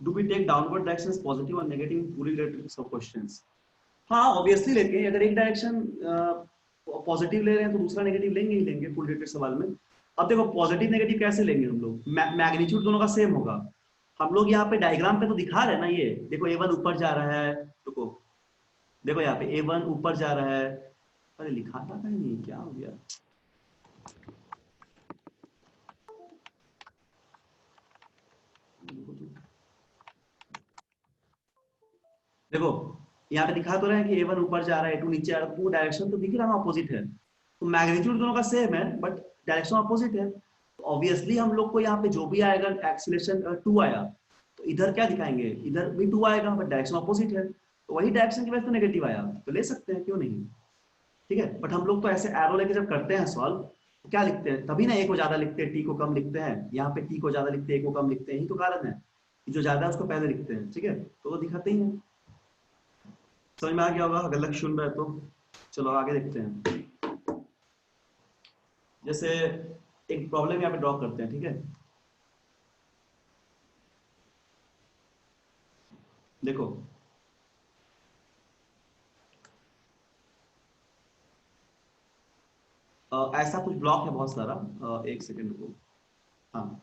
A: Do we take downward directions positive और नेगेटिव पूरी रिलेटेड सब क्वेश्चंस? हाँ ऑब्वियसली लेंगे, अगर एक डायरेक्शन पॉजिटिव ले रहे हैं तो दूसरा नेगेटिव लेंगे ही लेंगे फुल रिलेटेड सवाल में। अब देखो पॉजिटिव नेगेटिव कैसे लेंगे हम लोग, मैग्नीट्यूड दोनों का सेम होगा। हम लोग यहाँ पे डायग्राम पे तो दिखा रहे हैं ना, ये देखो A1 ऊपर जा रहा है, रुको देखो यहाँ पे A1 ऊपर जा रहा है, अरे लिखा था नहीं, क्या हो गया। देखो यहाँ पे दिखा तो रहे हैं कि A1 ऊपर जा रहा है, A2 नीचे आ रहा है, तो डायरेक्शन तो दिख रहा है अपोजिट है, तो मैग्नीट्यूड दोनों का सेम है बट डायरेक्शन अपोजिट है। तो ऑब्वियसली हम लोग को यहाँ पे जो भी आएगा, एक्सीलरेशन 2 आया तो इधर क्या दिखाएंगे, इधर भी 2 आएगा बट डायरेक्शन अपोजिट है, तो वही डायरेक्शन की वजह से नेगेटिव आया, तो ले सकते हैं, क्यों नहीं। ठीक है, बट हम लोग तो ऐसे एरो लेके जब करते हैं सॉल्व तो क्या लिखते हैं, तभी ना ए को ज्यादा लिखते हैं टी को कम लिखते हैं, यहाँ पे टी को ज्यादा लिखते हैं ए को कम लिखते हैं, यही तो कारण है कि जो ज्यादा है उसको पहले लिखते हैं। ठीक है, तो वो दिखाते ही है। समझ में आ गया होगा, अगर लक्ष्य सुन रहा है तो। चलो आगे देखते हैं। जैसे एक प्रॉब्लम यहाँ पे ड्रॉ करते हैं, ठीक है। देखो ऐसा कुछ ब्लॉक है बहुत सारा, एक सेकेंड रुको। हाँ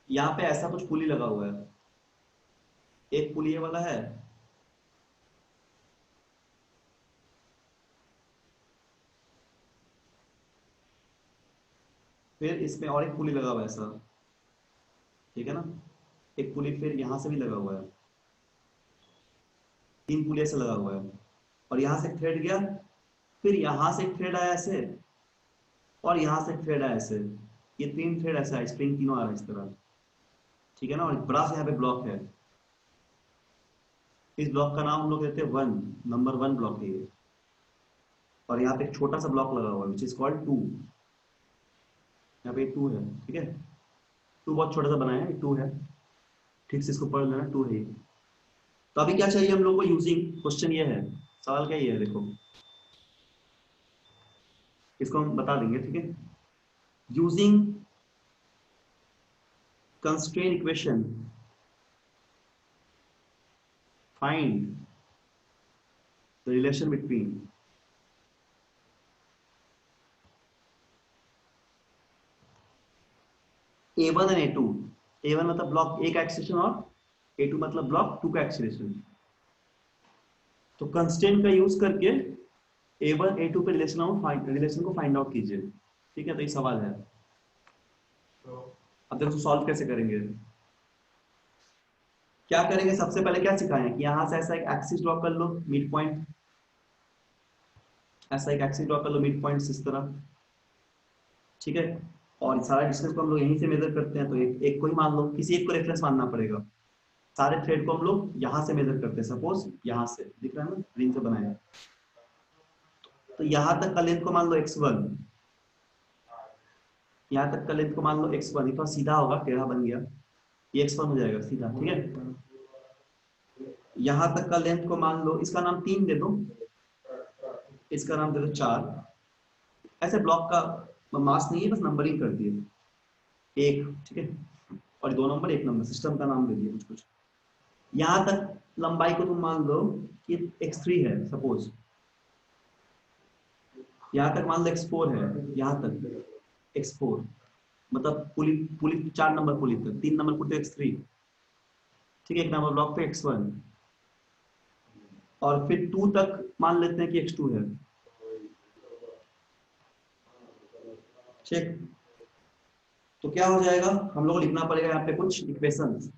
A: यहाँ पे ऐसा कुछ पुली लगा हुआ है, एक पुली ये वाला है, फिर इसमें और एक पुली लगा हुआ है ऐसा, ठीक है ना, एक पुली फिर यहां से भी लगा हुआ है, 3 पुली ऐसे लगा हुआ है, और यहां से एक थ्रेड गया, फिर यहां से एक थ्रेड आया ऐसे, और यहां से एक थ्रेड आया ऐसे, ये 3 थ्रेड ऐसा है, स्प्रिंग तीनों आ रहा है इस तरह, ठीक है ना। और बड़ा सा यहाँ पे ब्लॉक है, इस ब्लॉक का नाम हम लोग देते हैं 1, नंबर 1 ब्लॉक है ये, और यहाँ पे एक छोटा सा ब्लॉक लगा हुआ है विच इज कॉल्ड 2, यहाँ पे 2 है, ठीक है। 2 बहुत छोटा सा बनाया है, 2 है, ठीक से इसको पढ़ लेना, 2 है। तो अभी क्या चाहिए हम लोग को, यूजिंग, क्वेश्चन ये है, सवाल क्या ये है, देखो इसको हम बता देंगे, ठीक है। Using constraint equation find the relation between A1 and A2। A1 मतलब ब्लॉक A का एक्सीलरेशन और A2 मतलब ब्लॉक 2 का एक्सीलरेशन। तो कंस्ट्रेंट का यूज करके A1 A2 पे रिलेशन को फाइंड आउट कीजिए, ठीक है। तो ये सवाल है, अब देखो सॉल्व कैसे करेंगे। क्या करेंगे, सबसे पहले क्या सिखाए हैं कि यहां से ऐसा एक एक्सिस ड्रॉ कर लो, मिड पॉइंट, ऐसा एक एक्सिस ड्रॉ कर लो मिड पॉइंट इस तरह, ठीक है। और सारा डिस्टेंस को हम लोग यहीं से मेजर करते हैं, तो एक को ही मान लो, किसी एक को रेफरेंस मानना पड़ेगा। सारे थ्रेड को हम लोग यहाँ से मेजर करते हैं, सपोज यहाँ से दिख रहा है ना, ग्रीन से बनाया, तो यहाँ तक का लेंथ को मान लो x1, यहाँ तक का लेंथ को मान लो x1, ये थोड़ा सीधा होगा, टेढ़ा बन गया, ये x1 हो जाएगा सीधा, ठीक है। यहाँ तक का लेंथ को मान लो, इसका नाम 3 दे दो, इसका नाम दे दो 4। ऐसे ब्लॉक का मास नहीं है, बस नंबरिंग कर दिए 1, ठीक है, और 2 नंबर 1 नंबर, सिस्टम का नाम दे दिया कुछ कुछ। यहाँ तक लंबाई को तुम मान लो कि x3 है सपोज, यहाँ तक मान लो x4 है, यहाँ तक x4 मतलब पुली पुली 4 नंबर पुली तक, 3 नंबर पुली तक x3, ठीक है, 1 नंबर ब्लॉक पे x1, और फिर 2 तक मान लेते हैं कि x2 है, ठीक। तो क्या हो जाएगा, हम लोग को लिखना पड़ेगा यहाँ पे कुछ इक्वेशंस।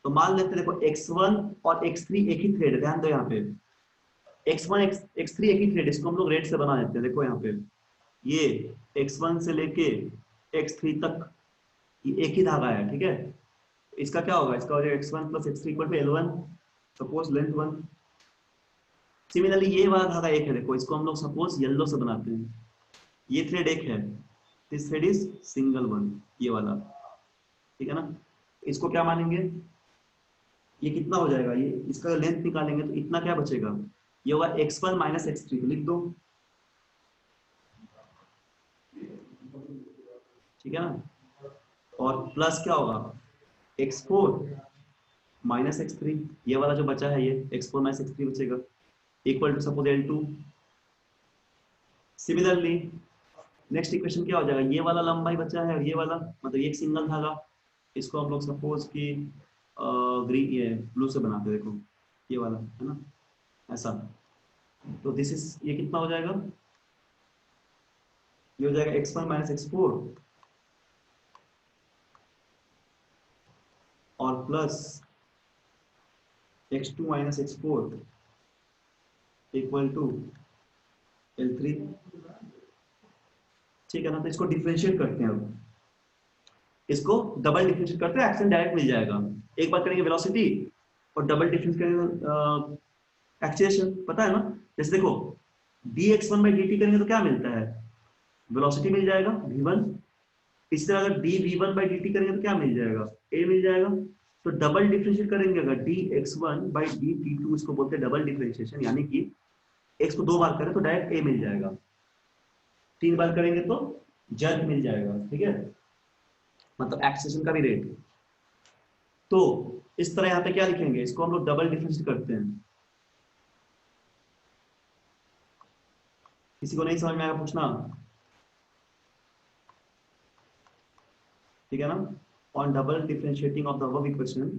A: तो मान लेते हैं देखो x1 और x3 एक ही थ्रेड है, ध्यान दो यहाँ पे x1 x3 एक ही थ्रेड, इसको हम लोग रेड से बना देते हैं। देखो यहाँ पे ये x1 से लेके x3 तक ये एक ही धागा है, ठीक है। इसका क्या होगा, इसका हो जाएगा x1 plus x3 equal to L1, suppose length 1। Similarly ये वाला धागा एक है, देखो इसको हम लोग सपोज येलो से बनाते हैं, ये थ्रेड एक है, this thread is single one, ये वाला, ठीक है ना। इसको क्या मानेंगे, ये कितना हो जाएगा, ये इसका लेंथ निकालेंगे तो इतना क्या बचेगा, ये होगा x1 माइनस x3, तो लिख दो, ठीक है ना। और प्लस क्या होगा x4 माइनस x3, ये वाला जो बचा है ये x4 माइनस x3 बचेगा, equal to suppose L2। Similarly next equation क्या हो जाएगा, ये वाला लंबाई बचा है और ये वाला, मतलब ये एक सिंगल धागा, इसको हम लोग सपोज कि ग्रीन ये ब्लू से बनाते हैं, देखो ये वाला है ना, ऐसा। तो दिस इज, ये कितना हो जाएगा, ये हो जाएगा x1 माइनस x4 और plus x2 minus x4 equal to L3, ठीक है ना। तो इसको डिफरेंशिएट करते हैं, अब इसको डबल डिफरेंशिएट करते हैं, एक्शन डायरेक्ट मिल जाएगा। एक बार करेंगे वेलोसिटी और डबल डिफरेंस करेंगे एक्सीलरेशन, पता है ना। जैसे देखो dx1 by dt करेंगे तो क्या मिलता है, वेलोसिटी मिल जाएगा v1। इसी तरह अगर dv1 by dt करेंगे तो क्या मिल जाएगा, a मिल जाएगा। तो डबल डिफरेंशिएट करेंगे अगर dx1 by dt2, इसको बोलते हैं डबल डिफरेंशिएशन, यानी कि x को 2 बार करें तो डायरेक्ट a मिल जाएगा, 3 बार करेंगे तो जर्क मिल जाएगा, ठीक है, मतलब एक्सीलरेशन का भी रेट। तो इस तरह यहाँ पे क्या लिखेंगे, इसको हम लोग डबल डिफरेंशिएट करते हैं। किसी को नहीं समझ में आएगा पूछना, ठीक है ना। On double differentiating of the above equation,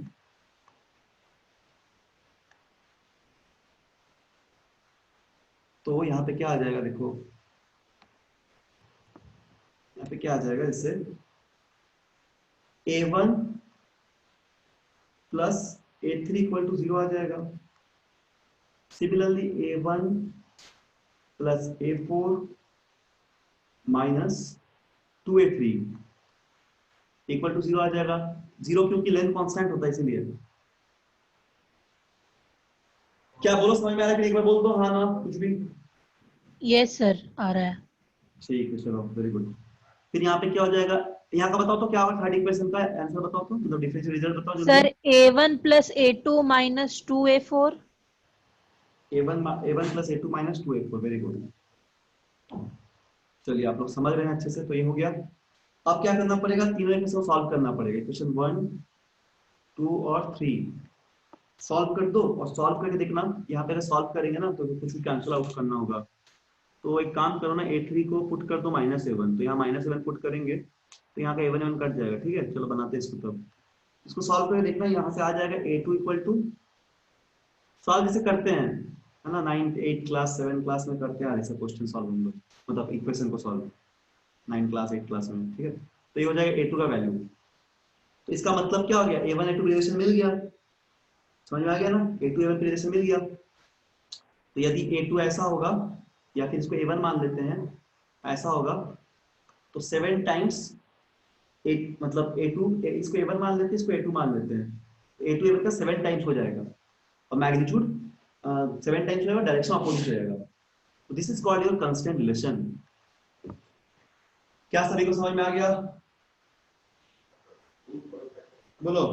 A: तो यहाँ पे क्या आ जाएगा, देखो यहाँ पे क्या आ जाएगा, इससे a1 plus a3 equal to 0 आ जाएगा। Similarly a1 plus a4 minus 2a3 equal to 0 आ जाएगा। 0 क्योंकि लेंथ कांस्टेंट होता है इसीलिए। क्या बोलो, समझ में आ रहा है, एक बार बोल दो हाँ ना कुछ भी।
E: यस सर, आ रहा है।
A: ठीक है, चलो वेरी गुड। फिर यहाँ पे क्या हो जाएगा, यहाँ का बताओ तो क्या होगा, थर्ड इक्वेशन का आंसर बताओ तो, मतलब डिफरेंशियल रिजल्ट बताओ जल्दी।
E: Sir a1 plus a2 minus 2a4।
A: a1 plus a2 minus 2a4, very good. चलिए आप लोग समझ रहे हैं अच्छे से, तो ये हो गया। अब क्या करना पड़ेगा, तीनों इक्वेशन को सॉल्व करना पड़ेगा, इक्वेशन 1, 2 और 3 सॉल्व कर दो, और सॉल्व करके देखना, यहाँ पे सॉल्व करेंगे ना तो कुछ भी कैंसिल आउट करना होगा। तो एक काम करो ना, a3 को पुट कर दो -a1, तो यहाँ -a1 पुट करेंगे तो यहाँ का a1 कट जाएगा, ठीक है। चलो बनाते हैं इसको, तब इसको सॉल्व करके देखना, यहाँ से आ जाएगा a2 इक्वल टू, सॉल्व जैसे करते हैं है ना, 9th 8th class 7th class में करते हैं ऐसे क्वेश्चन सॉल्व हम लोग, मतलब इक्वेशन को solve 9th class 8th class में, ठीक है। तो ये हो जाएगा a2 का वैल्यू। तो इसका मतलब क्या हो गया, a1 a2 रिलेशन मिल गया, समझ में आ गया ना, a2 a1 रिलेशन मिल गया। तो यदि a2 ऐसा होगा, या फिर इसको a1 मान लेते हैं, ऐसा होगा तो 7 टाइम्स 8, मतलब a2, इसको a1 मान लेते हैं, इसको a2 मान लेते हैं, तो a2 a1 का 7 टाइम्स हो जाएगा, और मैग्नीट्यूड 7 टाइम्स हो जाएगा, डायरेक्शन अपोजिट हो जाएगा। तो this is called your constant relation. क्या सभी को समझ में आ गया? बोलो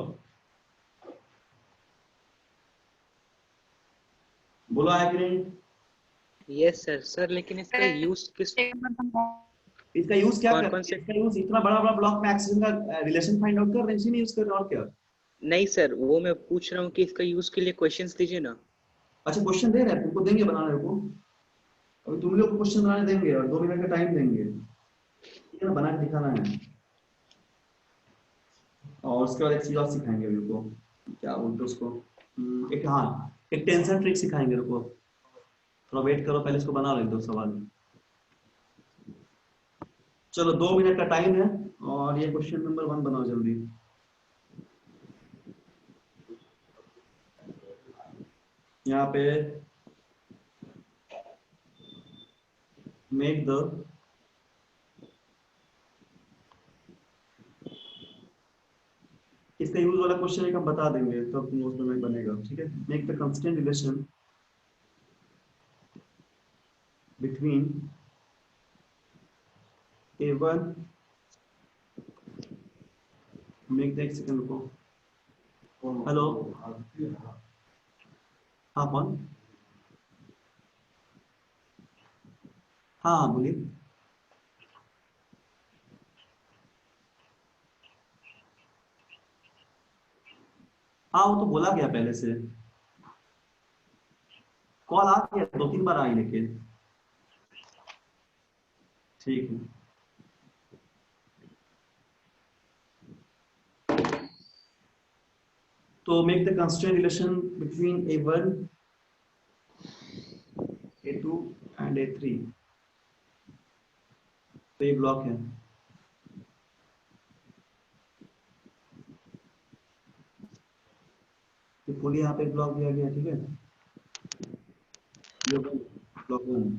A: बोलो, आया कि नहीं?
C: Yes sir. सर लेकिन इसका यूज किस
A: इसका यूज क्या
C: कौन
A: कर
C: कौन
A: रहे
C: से?
A: हैं? इसका यूज इतना बड़ा बड़ा ब्लॉक में एक्सेशन का रिलेशन फाइंड आउट कर रहे हैं, इसी में यूज कर रहे हैं, और क्या?
C: नहीं सर, वो मैं पूछ रहा हूँ कि इसका यूज के लिए क्वेश्चंस दीजिए ना।
A: अच्छा, क्वेश्चन दे रहे हैं, तुमको देंगे बनाने को। अभी तुम लोग को क्वेश्चन बनाने देंगे और 2 मिनट का टाइम देंगे, ठीक है ना? बना के दिखाना है। और उसके बाद एक चीज और सिखाएंगे अभी को, क्या बोलते हैं उसको, एक, हाँ, एक टेंशन ट्रिक सिखाएंगे। रुको थोड़ा वेट करो, पहले इसको बना लो 2 सवाल। चलो 2 मिनट का टाइम है, और ये क्वेश्चन नंबर 1 बनाओ जल्दी। यहाँ पे मेक द, इसका यूज वाला क्वेश्चन एक हम बता देंगे, तब तुम उसमें बनेगा, ठीक है? Make the constant relation between A1, make the, एक सेकंड रुको। हेलो, हाँ कौन? हाँ हाँ बोलिए। हाँ वो तो बोला गया पहले से, कॉल आ गया, 2-3 बार आई, लेकिन ठीक है। तो make the constant relation between A1, A2 and A3। तो ये ब्लॉक है, तो पूरी यहाँ पे ब्लॉक दिया गया, ठीक है? ये ब्लॉक 1,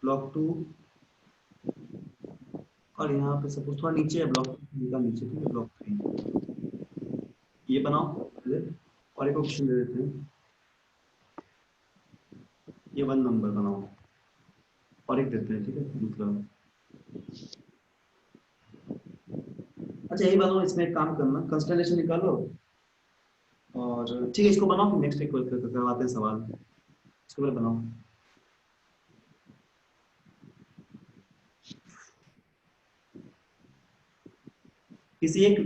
A: ब्लॉक 2, और यहाँ पे सपोज थोड़ा नीचे है ब्लॉक का नीचे, ठीक है? ब्लॉक 3। ये बनाओ पहले, और एक ऑप्शन दे देते हैं, ये 1 नंबर बनाओ, और एक देते हैं, ठीक है? मतलब अच्छा यही बनाओ, इसमें एक काम करना, कंस्टेलेशन निकालो, और ठीक है इसको बनाओ, फिर नेक्स्ट एक करवाते हैं सवाल, इसको पहले बनाओ। किसी एक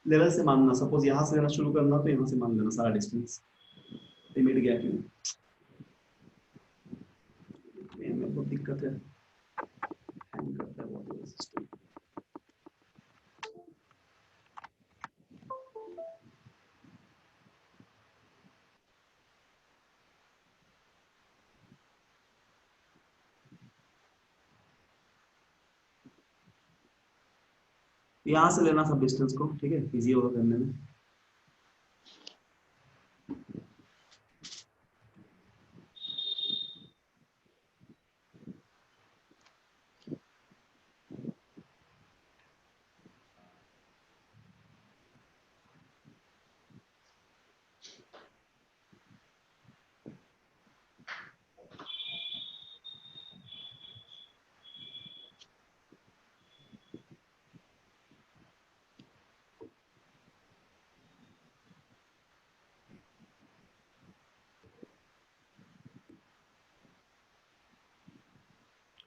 A: लेवल से मानना, सपोज यहाँ से लेना शुरू करना, तो यहाँ से मान लेना सारा डिस्टेंस, ये मिल गया कि में बहुत दिक्कत है, हैंग करता है बहुत ये सिस्टम। यहाँ से लेना सब डिस्टेंस को, ठीक है? इजी होगा करने में।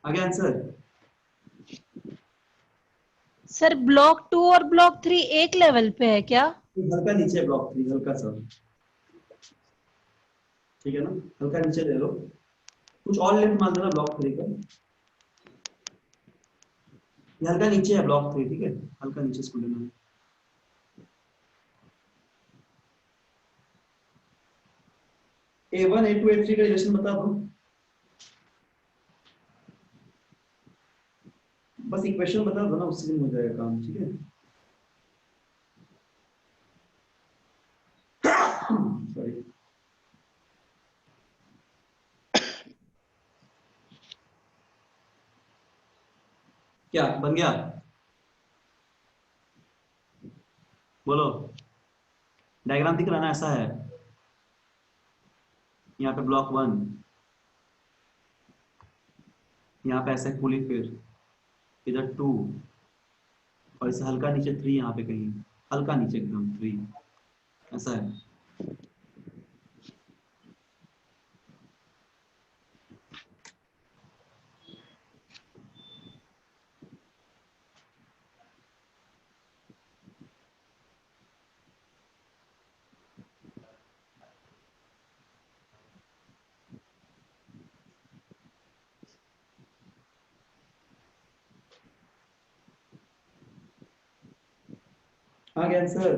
A: आगे आंसर,
E: सर ब्लॉक 2 और ब्लॉक 3 एक लेवल पे है क्या?
A: हल्का नीचे है ब्लॉक 3, हल्का सा, ठीक है ना? हल्का नीचे ले लो, कुछ और लेंथ मान लेना ब्लॉक 3 का, ये हल्का नीचे है ब्लॉक 3, ठीक है? हल्का नीचे इसको लेना है। A1, A2, A3 का रिलेशन बता दो, बस इक्वेशन बता दो ना, उससे हो जाएगा काम, ठीक है? सॉरी, क्या बन गया? बोलो, डायग्राम दिख रहा है ना? ऐसा है, यहाँ पे ब्लॉक 1, यहाँ पे ऐसा पुली, फिर इधर 2 और इससे हल्का नीचे 3, यहाँ पे कहीं हल्का नीचे एकदम 3, ऐसा है। आ गया आंसर?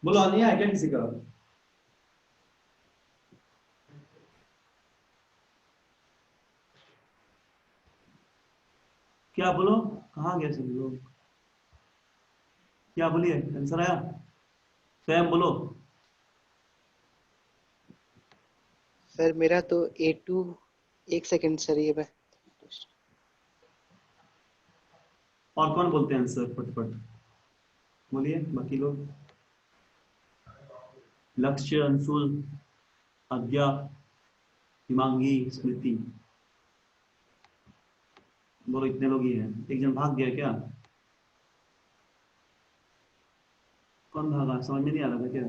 A: बोलो, नहीं आया क्या किसी का? क्या बोलो, कहाँ गए सब लोग? क्या बोलिए, आंसर आया? स्वयं बोलो।
C: सर मेरा तो A2, एक सेकंड सर ये
A: और कौन बोलते हैं आंसर फटफट? बोलिए बाकी लोग। लक्ष्य, अंशुल, आद्या, हिमांगी, स्मृति, बोलो, इतने लोग ही हैं। एक जन भाग गया क्या? कौन भागा, समझ में नहीं आ रहा था क्या?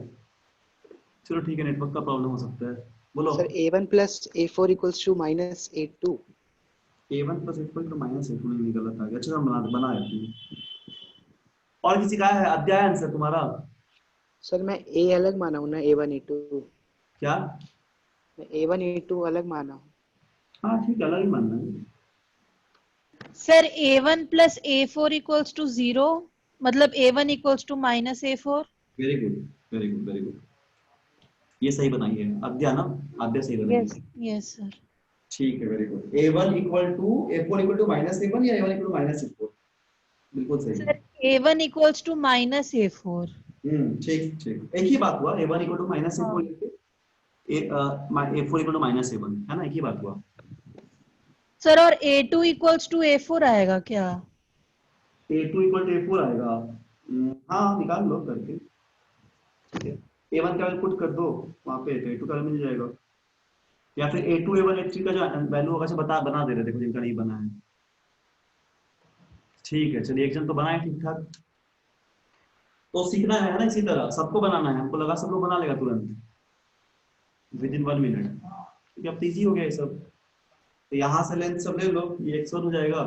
A: चलो ठीक है, नेटवर्क का प्रॉब्लम हो सकता है। बोलो।
C: Sir A1 plus A4 equals to minus A2।
A: A1 plus A4 तो माइनस A2 नहीं, गलत आ गया। अच्छा बना है। और किसी का है अध्याय आंसर तुम्हारा?
C: सर मैं A अलग माना हूँ ना, A1 A2।
A: क्या?
C: मैं A1 A2 अलग माना हूँ।
A: हाँ ठीक है, अलग ही मानना है।
E: Sir A1 plus A4 equals to 0, मतलब A1 equals to minus A4।
A: Very good, very good, very good. ये सही बनाई है अद्या ना? अद्या सही बनाई
E: यस
A: है।
E: Yes sir.
A: ठीक है, very good. A1 equal to A4 equal to minus A1 या A1 equal to minus A4? बिल्कुल सही।
E: Sir A1 equals to minus A4।
A: ठीक ठीक, एक ही बात हुआ। A1 equal to minus A4 लेके A4 equal to minus A1, है ना? एक ही बात हुआ।
E: सर और A2 इक्वल्स टू A4 आएगा क्या?
A: A2 इक्वल टू A4 आएगा। हाँ, निकाल लो करके। ठीक है, A1 का वैल्यू पुट कर दो वहां पे, तो A2 का मिल जाएगा। या फिर A2 A1 A3 का जो वैल्यू होगा बना दे रहे, देखो जिनका नहीं बना है। ठीक है, चलिए, एक जन तो बनाए ठीक ठाक। तो सीखना है ना, इसी तरह सबको बनाना है। हमको लगा सब लोग बना लेगा तुरंत विद इन 1 मिनट। ठीक है, अब तो इजी हो गया ये सब। तो यहाँ से लेंथ सब ले लो, ये x1 हो जाएगा।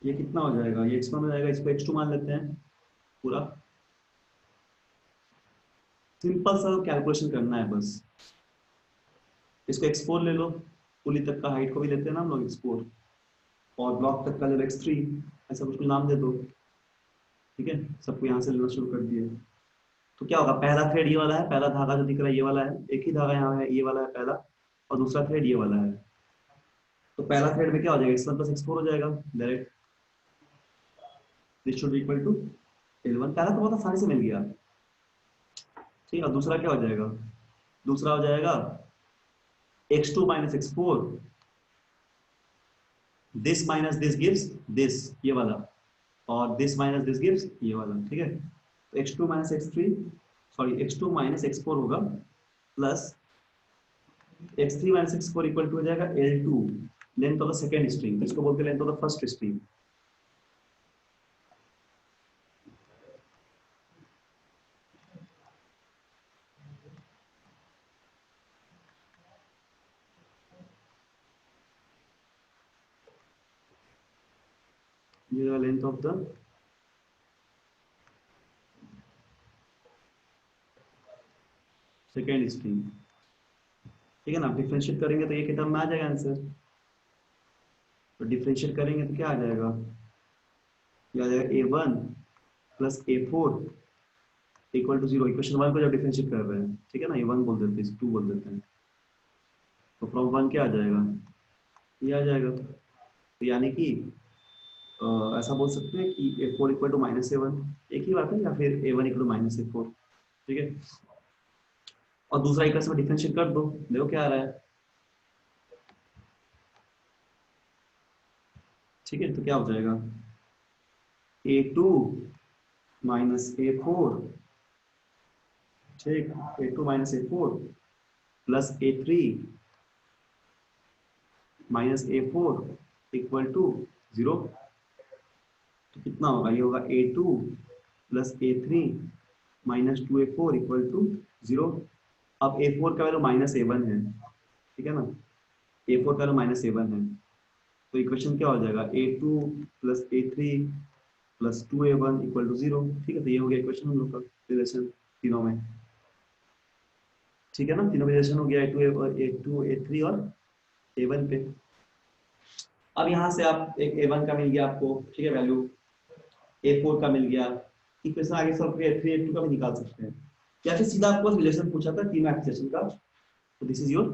A: ये कितना हो जाएगा? ये x1 हो जाएगा, इसको x2 मान लेते हैं पूरा। सिंपल सा कैलकुलेशन करना है बस। इसको x4 ले लो, पुली तक का हाइट को भी लेते हैं ना हम लोग x4, और ब्लॉक तक का जब x3, ऐसा कुछ नाम दे दो। ठीक है, सबको यहाँ से लेना शुरू कर दिए। तो क्या होगा, पहला थ्रेड ये वाला है, पहला धागा जो दिख रहा है ये वाला है, एक ही धागा यहाँ है, ये वाला है पहला, और दूसरा थ्रेड ये वाला है। तो पहला थ्रेड में क्या हो जाएगा, x1 प्लस x4 हो जाएगा direct. This should be equal to L1। पहला तो बहुत आसानी से मिल गया। ठीक है, और दूसरा क्या हो जाएगा? दूसरा हो जाएगा x2 minus x4, this minus this gives this, ये वाला, और दिस माइनस दिस गिव्स ये वाला। ठीक है, तो x2 minus x3, sorry x2 minus x4 होगा, plus x3 minus x4 equal to हो जाएगा L2, length of the second string, इसको बोलते हैं length of the first string. ये length of the second string. ठीक है ना, डिफरेंशिएट करेंगे तो ये के टर्म में आ जाएगा आंसर। तो डिफरेंशिएट करेंगे तो क्या आ जाएगा, ये आ जाएगा A1 plus A4 equal to 0। Equation 1 को जब डिफरेंशिएट कर रहे हैं, ठीक है ना, ये 1 बोल देते हैं, 2 बोल देते हैं, तो फ्रॉम 1 क्या आ जाएगा, ये आ जाएगा। तो यानी कि ऐसा बोल सकते हैं कि A4 equal to minus A1, एक ही बात है, या फिर A1 equal to minus A4। ठीक है, और दूसरा इक्वेशन में डिफरेंशिएट कर दो, देखो क्या आ रहा है। ठीक है, तो क्या हो जाएगा A2 माइनस A4, ठीक, A2 minus A4 plus A3 minus A4 equal to 0। तो कितना होगा, ये होगा A2 plus A3 minus 2A4 equal to 0। अब A4 का वैल्यू माइनस A1 है, ठीक है ना, A4 का वैल्यू माइनस A1 है, तो इक्वेशन क्या हो जाएगा A2 plus A3 plus 2A1 equal to 0। ठीक है, तो ये हो गया इक्वेशन हम लोग का रिलेशन तीनों में। ठीक है ना, तीनों में रिलेशन हो गया A2 A3 और A1 पे। अब यहाँ से आप एक A1 का मिल गया आपको, ठीक है, वैल्यू A4 का मिल गया, इक्वेशन आगे सब A3 A2 का भी निकाल सकते हैं, या फिर सीधा आपको रिलेशन पूछा था तीनों एक्सेशन का, तो this is your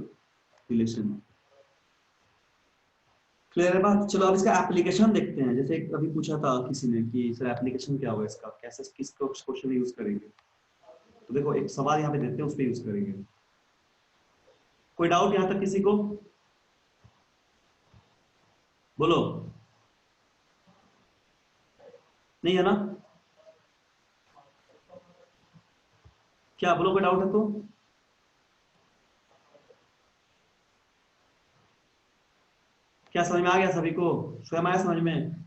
A: relation. Clear है बात। चलो अब इसका एप्लीकेशन देखते हैं। जैसे अभी पूछा था किसी ने कि सर एप्लीकेशन क्या होगा इसका, कैसे किस क्वेश्चन में यूज करेंगे, तो देखो एक सवाल यहाँ पे देते हैं, उस पर यूज करेंगे। कोई डाउट यहाँ तक किसी को, बोलो, नहीं है ना, क्या बोलो, कोई डाउट है तो। क्या समझ में आ गया सभी को, स्वयं आया समझ में।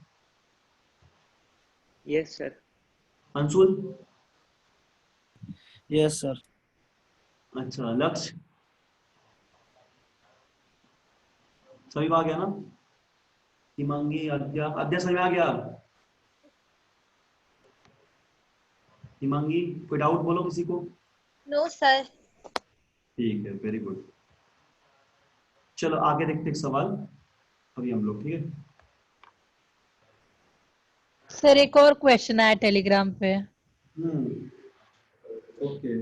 C: Yes sir.
A: Anshul,
F: yes sir.
A: अच्छा, लक्ष्य, सभी को आ गया ना। हिमांगी, अद्या समझ में आ गया। हिमांगी, कोई डाउट बोलो किसी को।
G: No sir.
A: ठीक है, वेरी गुड। चलो आगे देखते एक सवाल अभी हम लोग, ठीक है।
E: सर एक और क्वेश्चन आया टेलीग्राम पे।
A: ओके,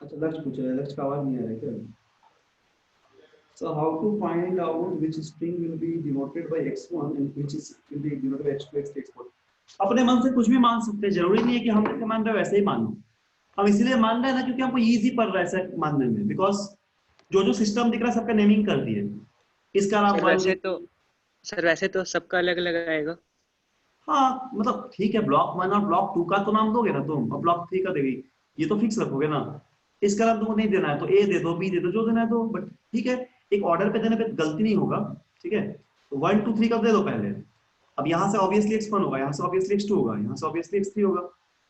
A: अच्छा लक्ष्य पूछ रहा है, लक्ष्य का आवाज नहीं आ रहा है क्या। So how to find out which string will be denoted by x1 and which is will be denoted by x2 x3 x4। अपने मन से कुछ भी मान सकते हैं, जरूरी नहीं है कि हम जैसे मान रहे हैं वैसे ही मानो। हम इसलिए मान रहे हैं ना क्योंकि हमको इजी पड़ रहा है ऐसा मानने में, बिकॉज जो जो सिस्टम दिख रहा है सबका नेमिंग कर दिए। इसका नाम
C: सर वैसे तो सबका अलग अलग आएगा।
A: हाँ मतलब ठीक है, ब्लॉक 1 और ब्लॉक 2 का तो नाम दोगे ना तुम, और ब्लॉक 3 का देगी, ये तो फिक्स रखोगे ना। इसका नाम तुमको नहीं देना है तो ए दे दो, बी दे दो, जो देना है दो, बट ठीक है, एक ऑर्डर पे देने पे गलती नहीं होगा। ठीक है, तो 1 2 3 का दे दो पहले। अब यहाँ से ऑब्वियसली x1 होगा, यहाँ से ऑब्वियसली x2 होगा, यहाँ से ऑब्वियसली x3 होगा।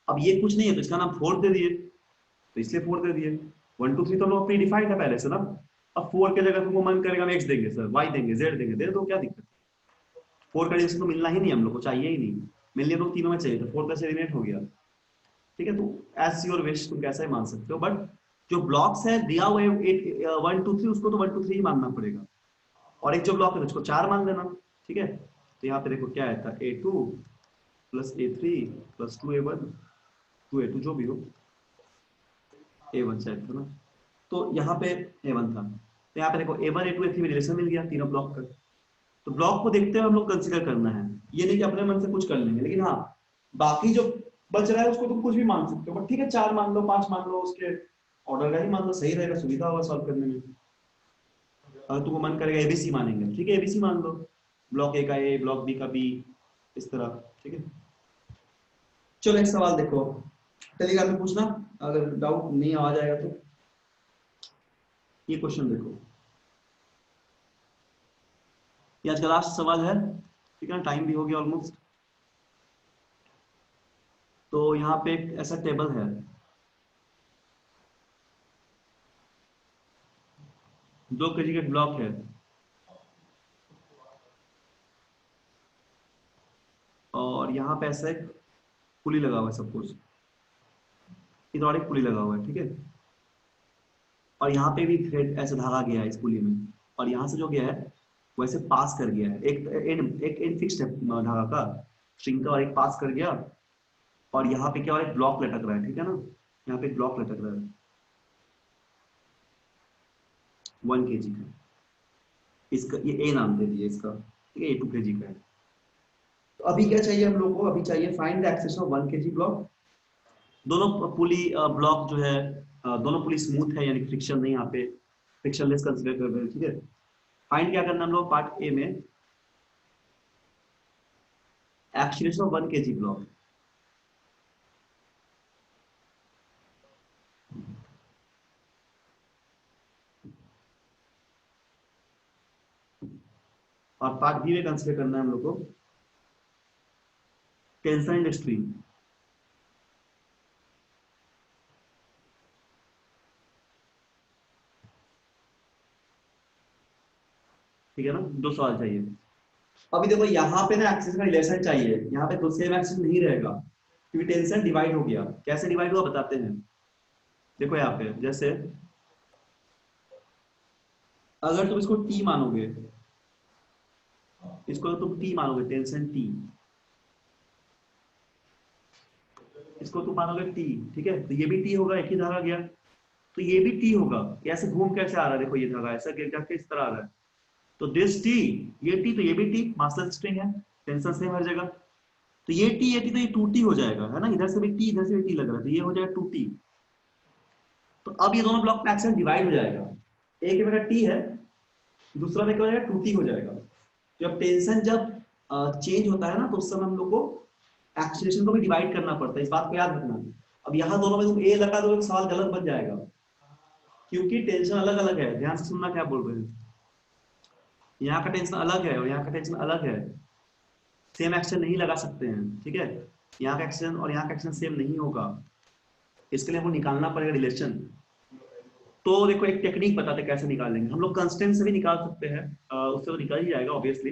A: अब ये कुछ नहीं है तो इसका नाम 4 दे दिए, तो इसलिए 4 दे दिए। 1 2 3 तो लोग प्री डिफाइंड है पहले से ना। अब 4 के जगह तुमको मन करेगा हम x देंगे सर, y देंगे, z देंगे, दे दो, क्या दिक्कत। 4 का डिवीजन तो मिलना ही नहीं, हम लोग को चाहिए ही नहीं, मिलने तो तीनों में चाहिए, तो 4 का से एलिमिनेट हो गया। ठीक है, तो एज योर विश, तुम कैसा ही मान सकते हो, बट जो ब्लॉक्स है दिया हुआ है 1 2 3, उसको तो 1 2 3 ही मानना पड़ेगा, और एक जो ब्लॉक है उसको 4 मान लेना। ठीक है, तो यहाँ पे देखो क्या है था, A2 plus A3 plus 2A1 2A2 जो भी हो, A1 शायद था ना, तो यहाँ पे A1 था, तो यहाँ पे देखो A1 A2 A3 में रिलेशन मिल गया तीनों ब्लॉक का। तो ब्लॉक को देखते हुए हम लोग कंसीडर करना है, ये नहीं कि अपने मन से कुछ कर लेंगे, लेकिन हाँ बाकी जो बच रहा है उसको तुम कुछ भी मान सकते हो, बट ठीक है 4 मान लो, 5 मान लो, उसके ऑर्डर का ही मान लो, सही रहेगा, सुविधा होगा सॉल्व करने में। अगर तुमको मन करेगा एबीसी मानेंगे, ठीक है एबीसी मान लो, ब्लॉक ए का ए, ब्लॉक बी का बी, इस तरह। ठीक है, चलो एक सवाल देखो, टेलीग्राम में पूछना अगर डाउट नहीं आ जाएगा तो। ये क्वेश्चन देखो, ये आज का लास्ट सवाल है, ठीक है, टाइम भी हो गया ऑलमोस्ट। तो यहाँ पे एक ऐसा टेबल है, दो केजी का ब्लॉक है, और यहाँ पे ऐसा एक पुली लगा हुआ है, सपोज इधर एक पुली लगा हुआ है, ठीक है, और यहाँ पे भी थ्रेड ऐसे धागा गया है इस पुली में, और यहाँ से जो गया है वैसे पास कर गया है, एक एंड फिक्स्ड है धागा का स्ट्रिंग का, और एक पास कर गया, और यहाँ पे क्या हो रहा है, एक ब्लॉक लटक रहा है, ठीक है ना, यहाँ पे एक ब्लॉक लटक रहा है 1 kg का, इसका ये ए नाम दे दिया इसका, ठीक है, ये 2 kg का है। तो अभी क्या चाहिए हम लोग को, अभी चाहिए find the access of 1 kg block दोनों पुली ब्लॉक जो है दोनों पुली स्मूथ है, यानी फ्रिक्शन नहीं, यहाँ पे फ्रिक्शनलेस कंसीडर कर रहे हैं, ठीक है। फाइंड क्या करना हम लोग पार्ट ए में, एक्सीलरेशन ऑफ 1 kg ब्लॉक। और पार्ट बी में कंसीडर करना है हम लोग को टेंशन एंड स्ट्रेन। ठीक है ना, 2 सवाल चाहिए। अभी देखो यहाँ पे ना एक्सिस का रिलेशन चाहिए, यहाँ पे तो सेम एक्सिस नहीं रहेगा क्योंकि टेंशन डिवाइड हो गया। कैसे डिवाइड हुआ बताते हैं। देखो यहाँ पे जैसे अगर तुम इसको टी मानोगे, इसको तुम टी मानोगे, टेंशन टी, इसको तुम मानोगे टी, ठीक है, तो ये भी टी होगा, एक ही धागा गया, तो ये भी टी होगा। ऐसे घूम कैसे आ रहा है, देखो ये धागा ऐसा गिर जाके इस तरह आ रहा है, तो दिस टी, ये टी, तो ये भी टी, मासलेस स्ट्रिंग है, टेंशन सेम हर जगह, तो ये टी तो ये 2T हो जाएगा, है ना, इधर से भी टी इधर से भी टी लग रहा है, तो ये हो जाएगा 2T। तो अब ये दोनों ब्लॉक का एक्शन डिवाइड हो जाएगा, एक में टी है, दूसरा में क्या हो जाएगा 2T हो जाएगा। जब टेंशन जब चेंज होता है ना, तो उस समय हम लोग को एक्सीलरेशन को भी डिवाइड करना पड़ता है, इस बात को याद रखना। अब यहाँ दोनों में तुम ए लगा दो, एक सवाल गलत बन जाएगा क्योंकि टेंशन अलग अलग है। ध्यान से सुनना क्या बोल रहे हैं, यहाँ का टेंशन अलग है और यहाँ का टेंशन अलग है, सेम एक्शन नहीं लगा सकते हैं, ठीक है। यहाँ का एक्शन और यहाँ का एक्शन सेम नहीं होगा, इसके लिए हमको निकालना पड़ेगा रिलेशन। तो देखो एक टेक्निक बताते कैसे निकालेंगे हम लोग, कंस्टेंट से भी निकाल सकते हैं, उससे तो निकल ही जाएगा ऑब्वियसली,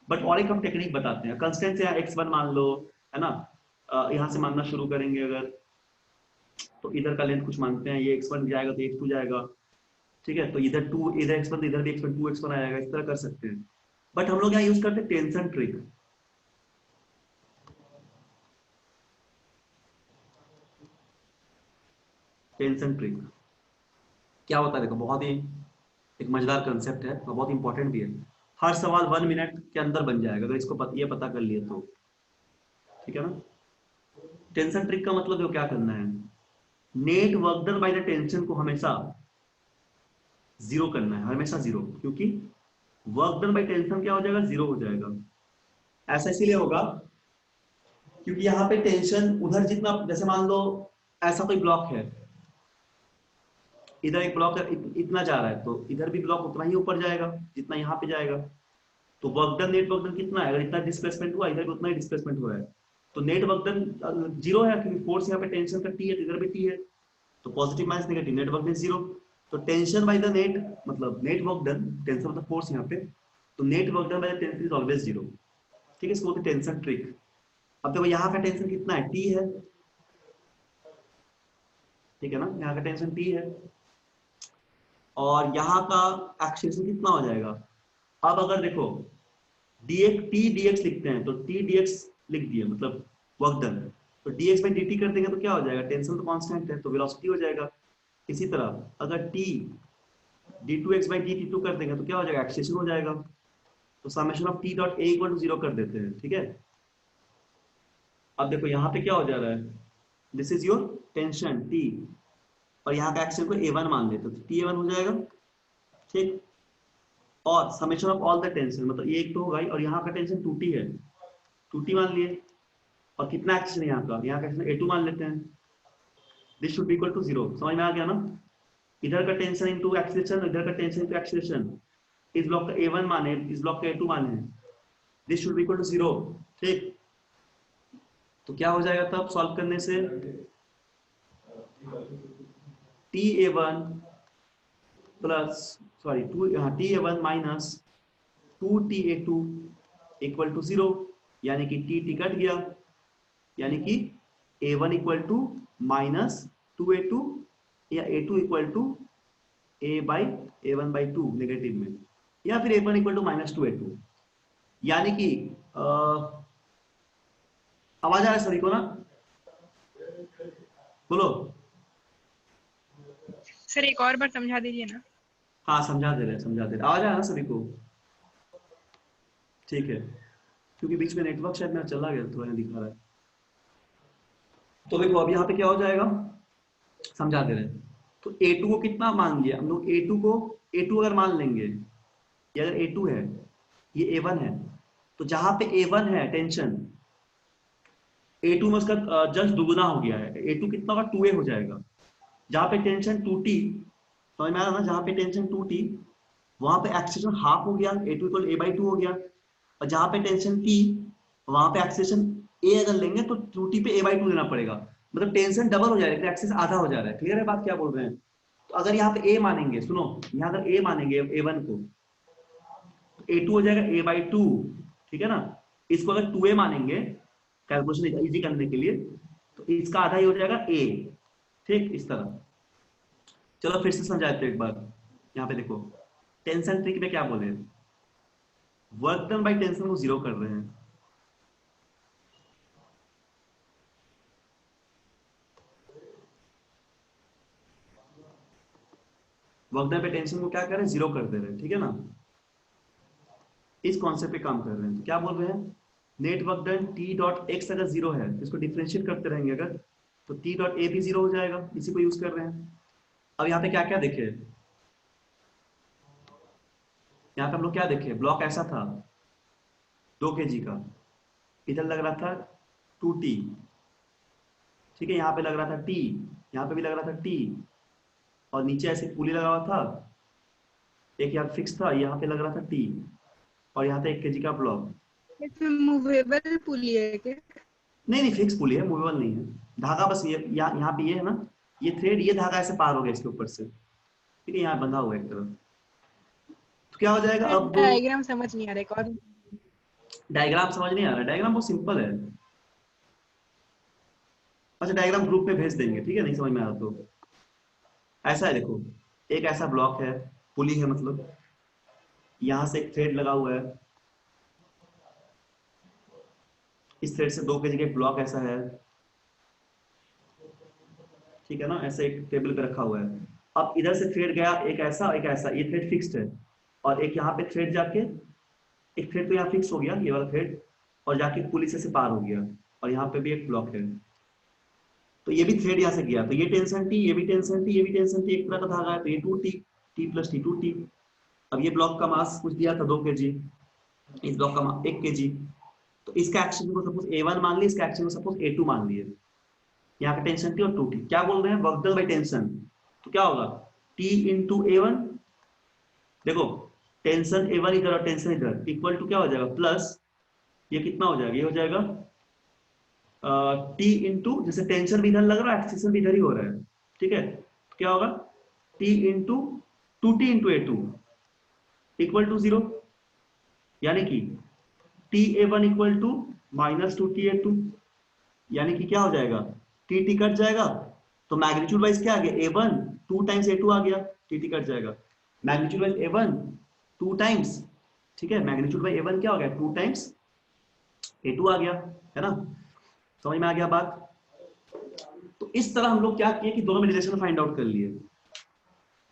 A: बट और एक हम टेक्निक बताते हैं। कंस्टेंट से x1 मान लो, है ना, यहाँ से मानना शुरू करेंगे अगर, तो इधर का लेंथ कुछ मानते हैं, ये x1 जाएगा तो x2 जाएगा, ठीक है, तो इधर 2, इधर x1 इधर भी x1, 2x1 आएगा, इस तरह कर सकते हैं। बट हम लोग यहाँ यूज करते हैं टेंशन ट्रिक। टेंशन ट्रिक क्या होता है, देखो बहुत ही एक मजेदार कंसेप्ट है और बहुत इंपॉर्टेंट भी है। हर सवाल 1 मिनट के अंदर बन जाएगा, तो इसको ये पता कर लिए तो ठीक है ना। टेंशन ट्रिक का मतलब जो क्या करना है, net work done by the tension को हमेशा 0 करना है, हमेशा 0, क्योंकि वर्क डन बाय टेंशन क्या हो जाएगा, 0 हो जाएगा। ऐसा इसीलिए होगा क्योंकि यहाँ पे टेंशन उधर जितना, जैसे मान लो ऐसा कोई ब्लॉक है, इधर एक ब्लॉक इतना जा रहा है, तो इधर भी ब्लॉक उतना ही ऊपर जाएगा जितना यहाँ पे जाएगा। तो work done, net work done कितना है, अगर इतना डिस्प्लेसमेंट हुआ, इधर भी उतना ही डिस्प्लेसमेंट हुआ है, तो नेट वर्क डन 0 है क्योंकि फोर्स यहाँ पे टेंशन का टी है, इधर भी टी है, तो positive minus negative, net work done 0। तो टेंशन बाय द नेट मतलब नेट वर्क डन, टेंशन मतलब फोर्स यहाँ पे, तो net work done by the tension is always 0, ठीक है, इसको बोलते हैं टेंशन ट्रिक। अब देखो यहाँ का टेंशन कितना है, टी है, ठीक है ना, यहाँ का टेंशन टी है और यहाँ का एक्सीलरेशन कितना हो जाएगा। अब अगर देखो टी dx लिखते हैं, तो टी dx लिख दिए मतलब वर्क डन, तो dx बाई dt कर देंगे तो क्या हो जाएगा, टेंशन तो कांस्टेंट है तो वेलोसिटी हो जाएगा। इसी तरह अगर t d2x बाई dt2 कर देंगे तो क्या हो जाएगा, एक्सीलरेशन हो जाएगा। तो summation of t dot a equal to 0 कर देते हैं, ठीक है। अब देखो यहाँ पे क्या हो जा रहा है, this is your tension t और यहाँ का एक्शन को a1 मान लेते, तो t a1 हो जाएगा, ठीक। और summation of all the tension मतलब ये एक तो होगा ही, और यहाँ का टेंशन 2t है, 2t मान लिए, और कितना एक्शन है यहाँ का एक्शन a2 मान लेते हैं, this should be equal to 0। समझ में आ गया ना, इधर का टेंशन इनटू एक्सीलरेशन, इधर का टेंशन इनटू एक्सीलरेशन, इस ब्लॉक का a1 माने, इस ब्लॉक का a2 माने, this should be equal to 0, ठीक। तो क्या हो जाएगा तब सॉल्व करने से, ta1 plus sorry ta1 minus 2ta2 equal to 0, यानी कि t कट गया, यानी कि a1 equal to minus 2a2 या a2 equal to a by a1 by 2 negative में, या फिर a1 equal to minus 2a2, यानी कि आवाज आ रहा है सभी को ना, बोलो
D: सर एक और बार समझा दीजिए ना।
A: हाँ समझा दे रहे, आवाज आ रहा है सभी को, ठीक है, क्योंकि बीच में नेटवर्क शायद मेरा चला गया, थोड़ा दिखा रहा है। तो देखो अब यहाँ पे क्या हो जाएगा, समझा दे रहे हैं। तो A2 को कितना मान लिया हम लोग, A2 अगर मान लेंगे, ये अगर A2 है, ये A1 है, तो जहां पे A1 है टेंशन, A2 में उसका जस्ट दुगुना हो गया है, A2 कितना होगा, 2A हो जाएगा। जहां पे टेंशन 2T, समझ में आ रहा ना, जहां पे टेंशन 2T वहां पे एक्सीलरेशन हाफ हो गया, A2 इक्वल A/2 हो गया। और जहां पे टेंशन T, वहां पे एक्सीलरेशन A अगर लेंगे तो 2T पे A/2 देना पड़ेगा, मतलब टेंशन डबल हो जाएगा, एक्सीस आधा हो जा रहा है। क्लियर है बात क्या बोल रहे हैं? तो अगर यहाँ पे A मानेंगे, सुनो, यहाँ अगर A मानेंगे A1 को, तो A2 हो जाएगा A/2, ठीक है ना। इसको अगर 2A मानेंगे कैलकुलेशन इजी करने के लिए, तो इसका आधा ही हो जाएगा A, ठीक, इस तरह। चलो फिर से समझाते हैं एक बार। यहाँ पे देखो टेंशन ट्रिक में क्या बोले, वर्क डन बाय टेंशन को 0 कर रहे हैं। वर्क डन बाय टेंशन को क्या कर रहे हैं, 0 कर दे रहे हैं, ठीक है ना। इस कॉन्सेप्ट पे काम कर रहे हैं। तो क्या बोल रहे हैं, net work done T dot x अगर 0 है तो इसको डिफरेंशिएट करते रहेंगे अगर, तो T डॉट ए भी 0 हो जाएगा, इसी को यूज कर रहे हैं। अब यहाँ पे क्या क्या देखे, यहाँ पे हम लोग क्या देखे, ब्लॉक ऐसा था 2 kg का, इधर लग रहा था 2T, ठीक है, यहाँ पे लग रहा था T, यहाँ पे भी लग रहा था T, और नीचे ऐसे पुली लगा हुआ था, एक यहाँ फिक्स था, यहाँ पे लग रहा था T, और यहाँ पे 1 kg का ब्लॉक।
D: इसमें मूवेबल पुली है क्या?
A: नहीं फिक्स पुली है, मूवेबल नहीं है। धागा बस ये यहाँ पे ये है ना, ये थ्रेड, ये धागा ऐसे पार हो गया इसके ऊपर से, ठीक है, यहाँ बंधा हुआ है एक तरफ। तो क्या हो जाएगा अब,
D: डायग्राम समझ नहीं आ रहा है, और
A: डायग्राम समझ नहीं आ रहा है, डायग्राम बहुत सिंपल है। अच्छा डायग्राम ग्रुप में भेज देंगे, ठीक है, नहीं समझ में आ रहा तो। ऐसा है देखो, एक ऐसा ब्लॉक है, पुली है मतलब, यहां से एक थ्रेड लगा हुआ है, इस थ्रेड से 2 kg का एक ब्लॉक ऐसा है, ठीक है ना, ऐसे एक टेबल पे रखा हुआ है। अब इधर से थ्रेड गया एक ऐसा एक ऐसा, ये थ्रेड फिक्स्ड है, और एक यहाँ पे थ्रेड जाके, एक थ्रेड तो यहाँ फिक्स हो गया ये वाला थ्रेड, और जाके पुली से पार हो गया, और यहाँ पे भी एक ब्लॉक है। तो ये भी थ्रेड यहाँ से गया, तो ये टेंशन T, ये भी टेंशन T, ये भी टेंशन T, एक तरह का धागा है, तो ये 2T, T plus T 2T। अब ये ब्लॉक का मास कुछ दिया था 2 kg, इस ब्लॉक का मास 1 kg, तो इसका एक्शन को सपोज A1 मान लिया, इसका एक्शन को सपोज A2 मान लिए, यहाँ पे टेंशन T और 2T। क्या बोल रहे हैं, वर्क डन बाय टेंशन, तो क्या होगा T इंटू A1, देखो टेंशन A1 इधर और टेंशन इधर, इक्वल टू क्या हो जाएगा, प्लस ये कितना हो जाएगा, ये हो जाएगा T इंटू, जैसे टेंशन भी इधर लग रहा है, एक्सीलरेशन भी इधर ही हो रहा है, ठीक है, तो क्या होगा T into 2T into A2 equal to 0, यानी कि TA1 equal to minus 2TA2, यानी कि क्या हो जाएगा, TT कट जाएगा, तो मैग्नीट्यूड वाइज क्या आ गया, A1 2 टाइम्स A2 आ गया, TT कट जाएगा, मैग्नीट्यूड वाइज A1 2 टाइम्स, ठीक है, मैग्नीट्यूड बाय A1 क्या हो गया, 2 टाइम्स A2 आ गया, है ना, समझ में आ गया बात। तो इस तरह हम लोग क्या किए कि दोनों में रिलेशन फाइंड आउट कर लिए।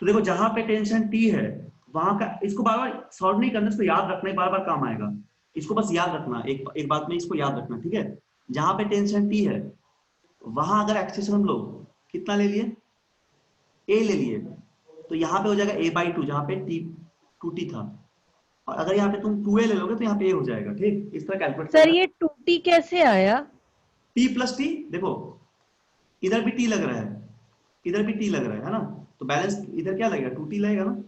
A: तो देखो जहां पे टेंशन T है वहां का, इसको बार बार सॉल्व नहीं करना, इसको याद रखना, बार बार काम आएगा, इसको बस याद रखना, एक बात में इसको याद रखना, ठीक है। जहां पे टेंशन T है वहां अगर एक्सेशन हम लोग कितना ले लिए, A ले लिए, तो यहाँ पे हो जाएगा A/2, जहां पे T 2T था, और अगर यहाँ पे तुम 2A ले लोगे तो यहाँ पे A हो जाएगा, ठीक, इस तरह कैलकुलेट
E: सर ये 2T कैसे आया?
A: T प्लस T, देखो इधर भी T लग रहा है, इधर भी T लग रहा है ना, तो बैलेंस इधर क्या लगेगा, 2T लगेगा ना,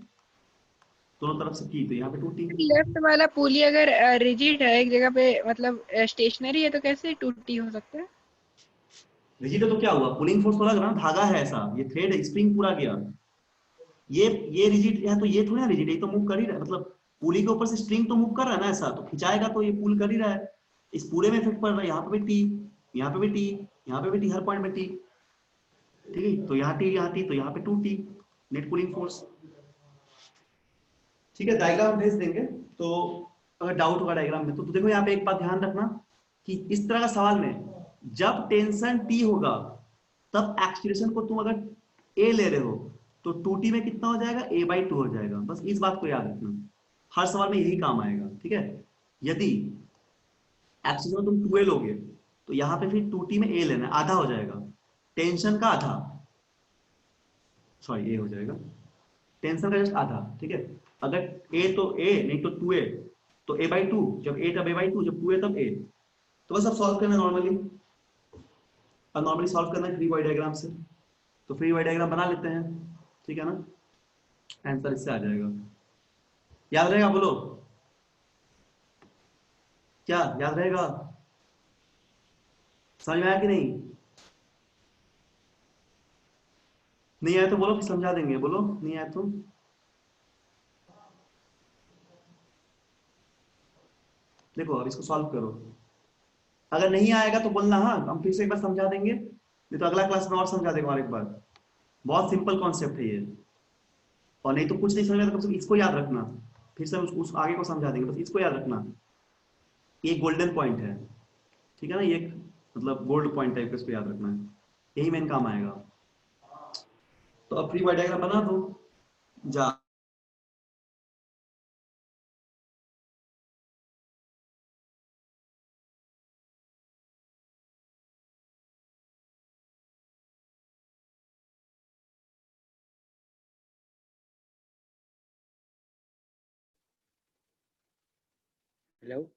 A: दोनों तरफ से T, तो यहाँ पे 2T।
D: लेफ्ट वाला पुली अगर रिजिड है एक जगह पे, मतलब स्टेशनरी है, तो कैसे 2T हो सकता है?
A: रिजिड है तो क्या हुआ, पुलिंग फोर्स तो लग रहा है, धागा है ऐसा, ये थ्रेड है, स्प्रिंग पूरा गया, ये रिजिड है, तो ये थोड़ी ना रिजिड है, ये तो मूव कर ही रहा है, मतलब पुली के ऊपर से स्प्रिंग तो मूव कर रहा है ना, ऐसा तो खिंचाएगा तो ये पुल कर ही रहा है, इस पूरे में इफेक्ट पड़ रहा है, यहाँ पे भी T, यहाँ पे भी T, यहाँ पे भी T, हर पॉइंट में T, ठीक है, तो यहाँ T, यहाँ T, तो यहाँ पे 2T नेट पुलिंग फोर्स, ठीक है। डायग्राम भेज देंगे, तो अगर डाउट होगा डायग्राम में तो देखो यहाँ पे एक बात ध्यान रखना कि इस तरह का सवाल में जब टेंशन T होगा तब एक्सीलरेशन को तुम अगर A ले रहे हो तो 2T में कितना हो जाएगा, A/2 हो जाएगा, बस इस बात को याद रखना, हर सवाल में यही काम आएगा, ठीक है। यदि एक्सीलरेशन तुम 2A लोगे तो यहाँ पे फिर 2t में a लेना है, आधा हो जाएगा टेंशन का आधा, सॉरी a हो जाएगा टेंशन का जस्ट आधा, ठीक है। अगर a तो a नहीं तो 2a, तो a/2, जब a तब a/2, जब 2a तब a। तो बस अब सॉल्व करना नॉर्मली, अब नॉर्मली सॉल्व करना है फ्री बॉडी डायग्राम से। तो फ्री बॉडी डायग्राम बना लेते हैं, ठीक है ना। आंसर इससे आ जाएगा, याद रहेगा बोलो, क्या याद रहेगा, समझ में आया कि नहीं? नहीं आया तो बोलो, फिर समझा देंगे, बोलो नहीं आया तो। देखो अब इसको सॉल्व करो, अगर नहीं आएगा तो बोलना, हाँ हम फिर से एक बार समझा देंगे, नहीं तो अगला क्लास में और समझा देंगे और एक बार। बहुत सिंपल कॉन्सेप्ट है ये, और नहीं तो कुछ नहीं समझ में तो कम से कम इसको याद रखना, फिर से उस आगे को समझा देंगे, बस इसको याद रखना, ये गोल्डन पॉइंट है, ठीक है ना, ये मतलब गोल्ड पॉइंट टाइप का, इसको याद रखना है, यही मेन काम आएगा। तो अब फ्री बॉडी डायग्राम बना दो जा।
C: हेलो।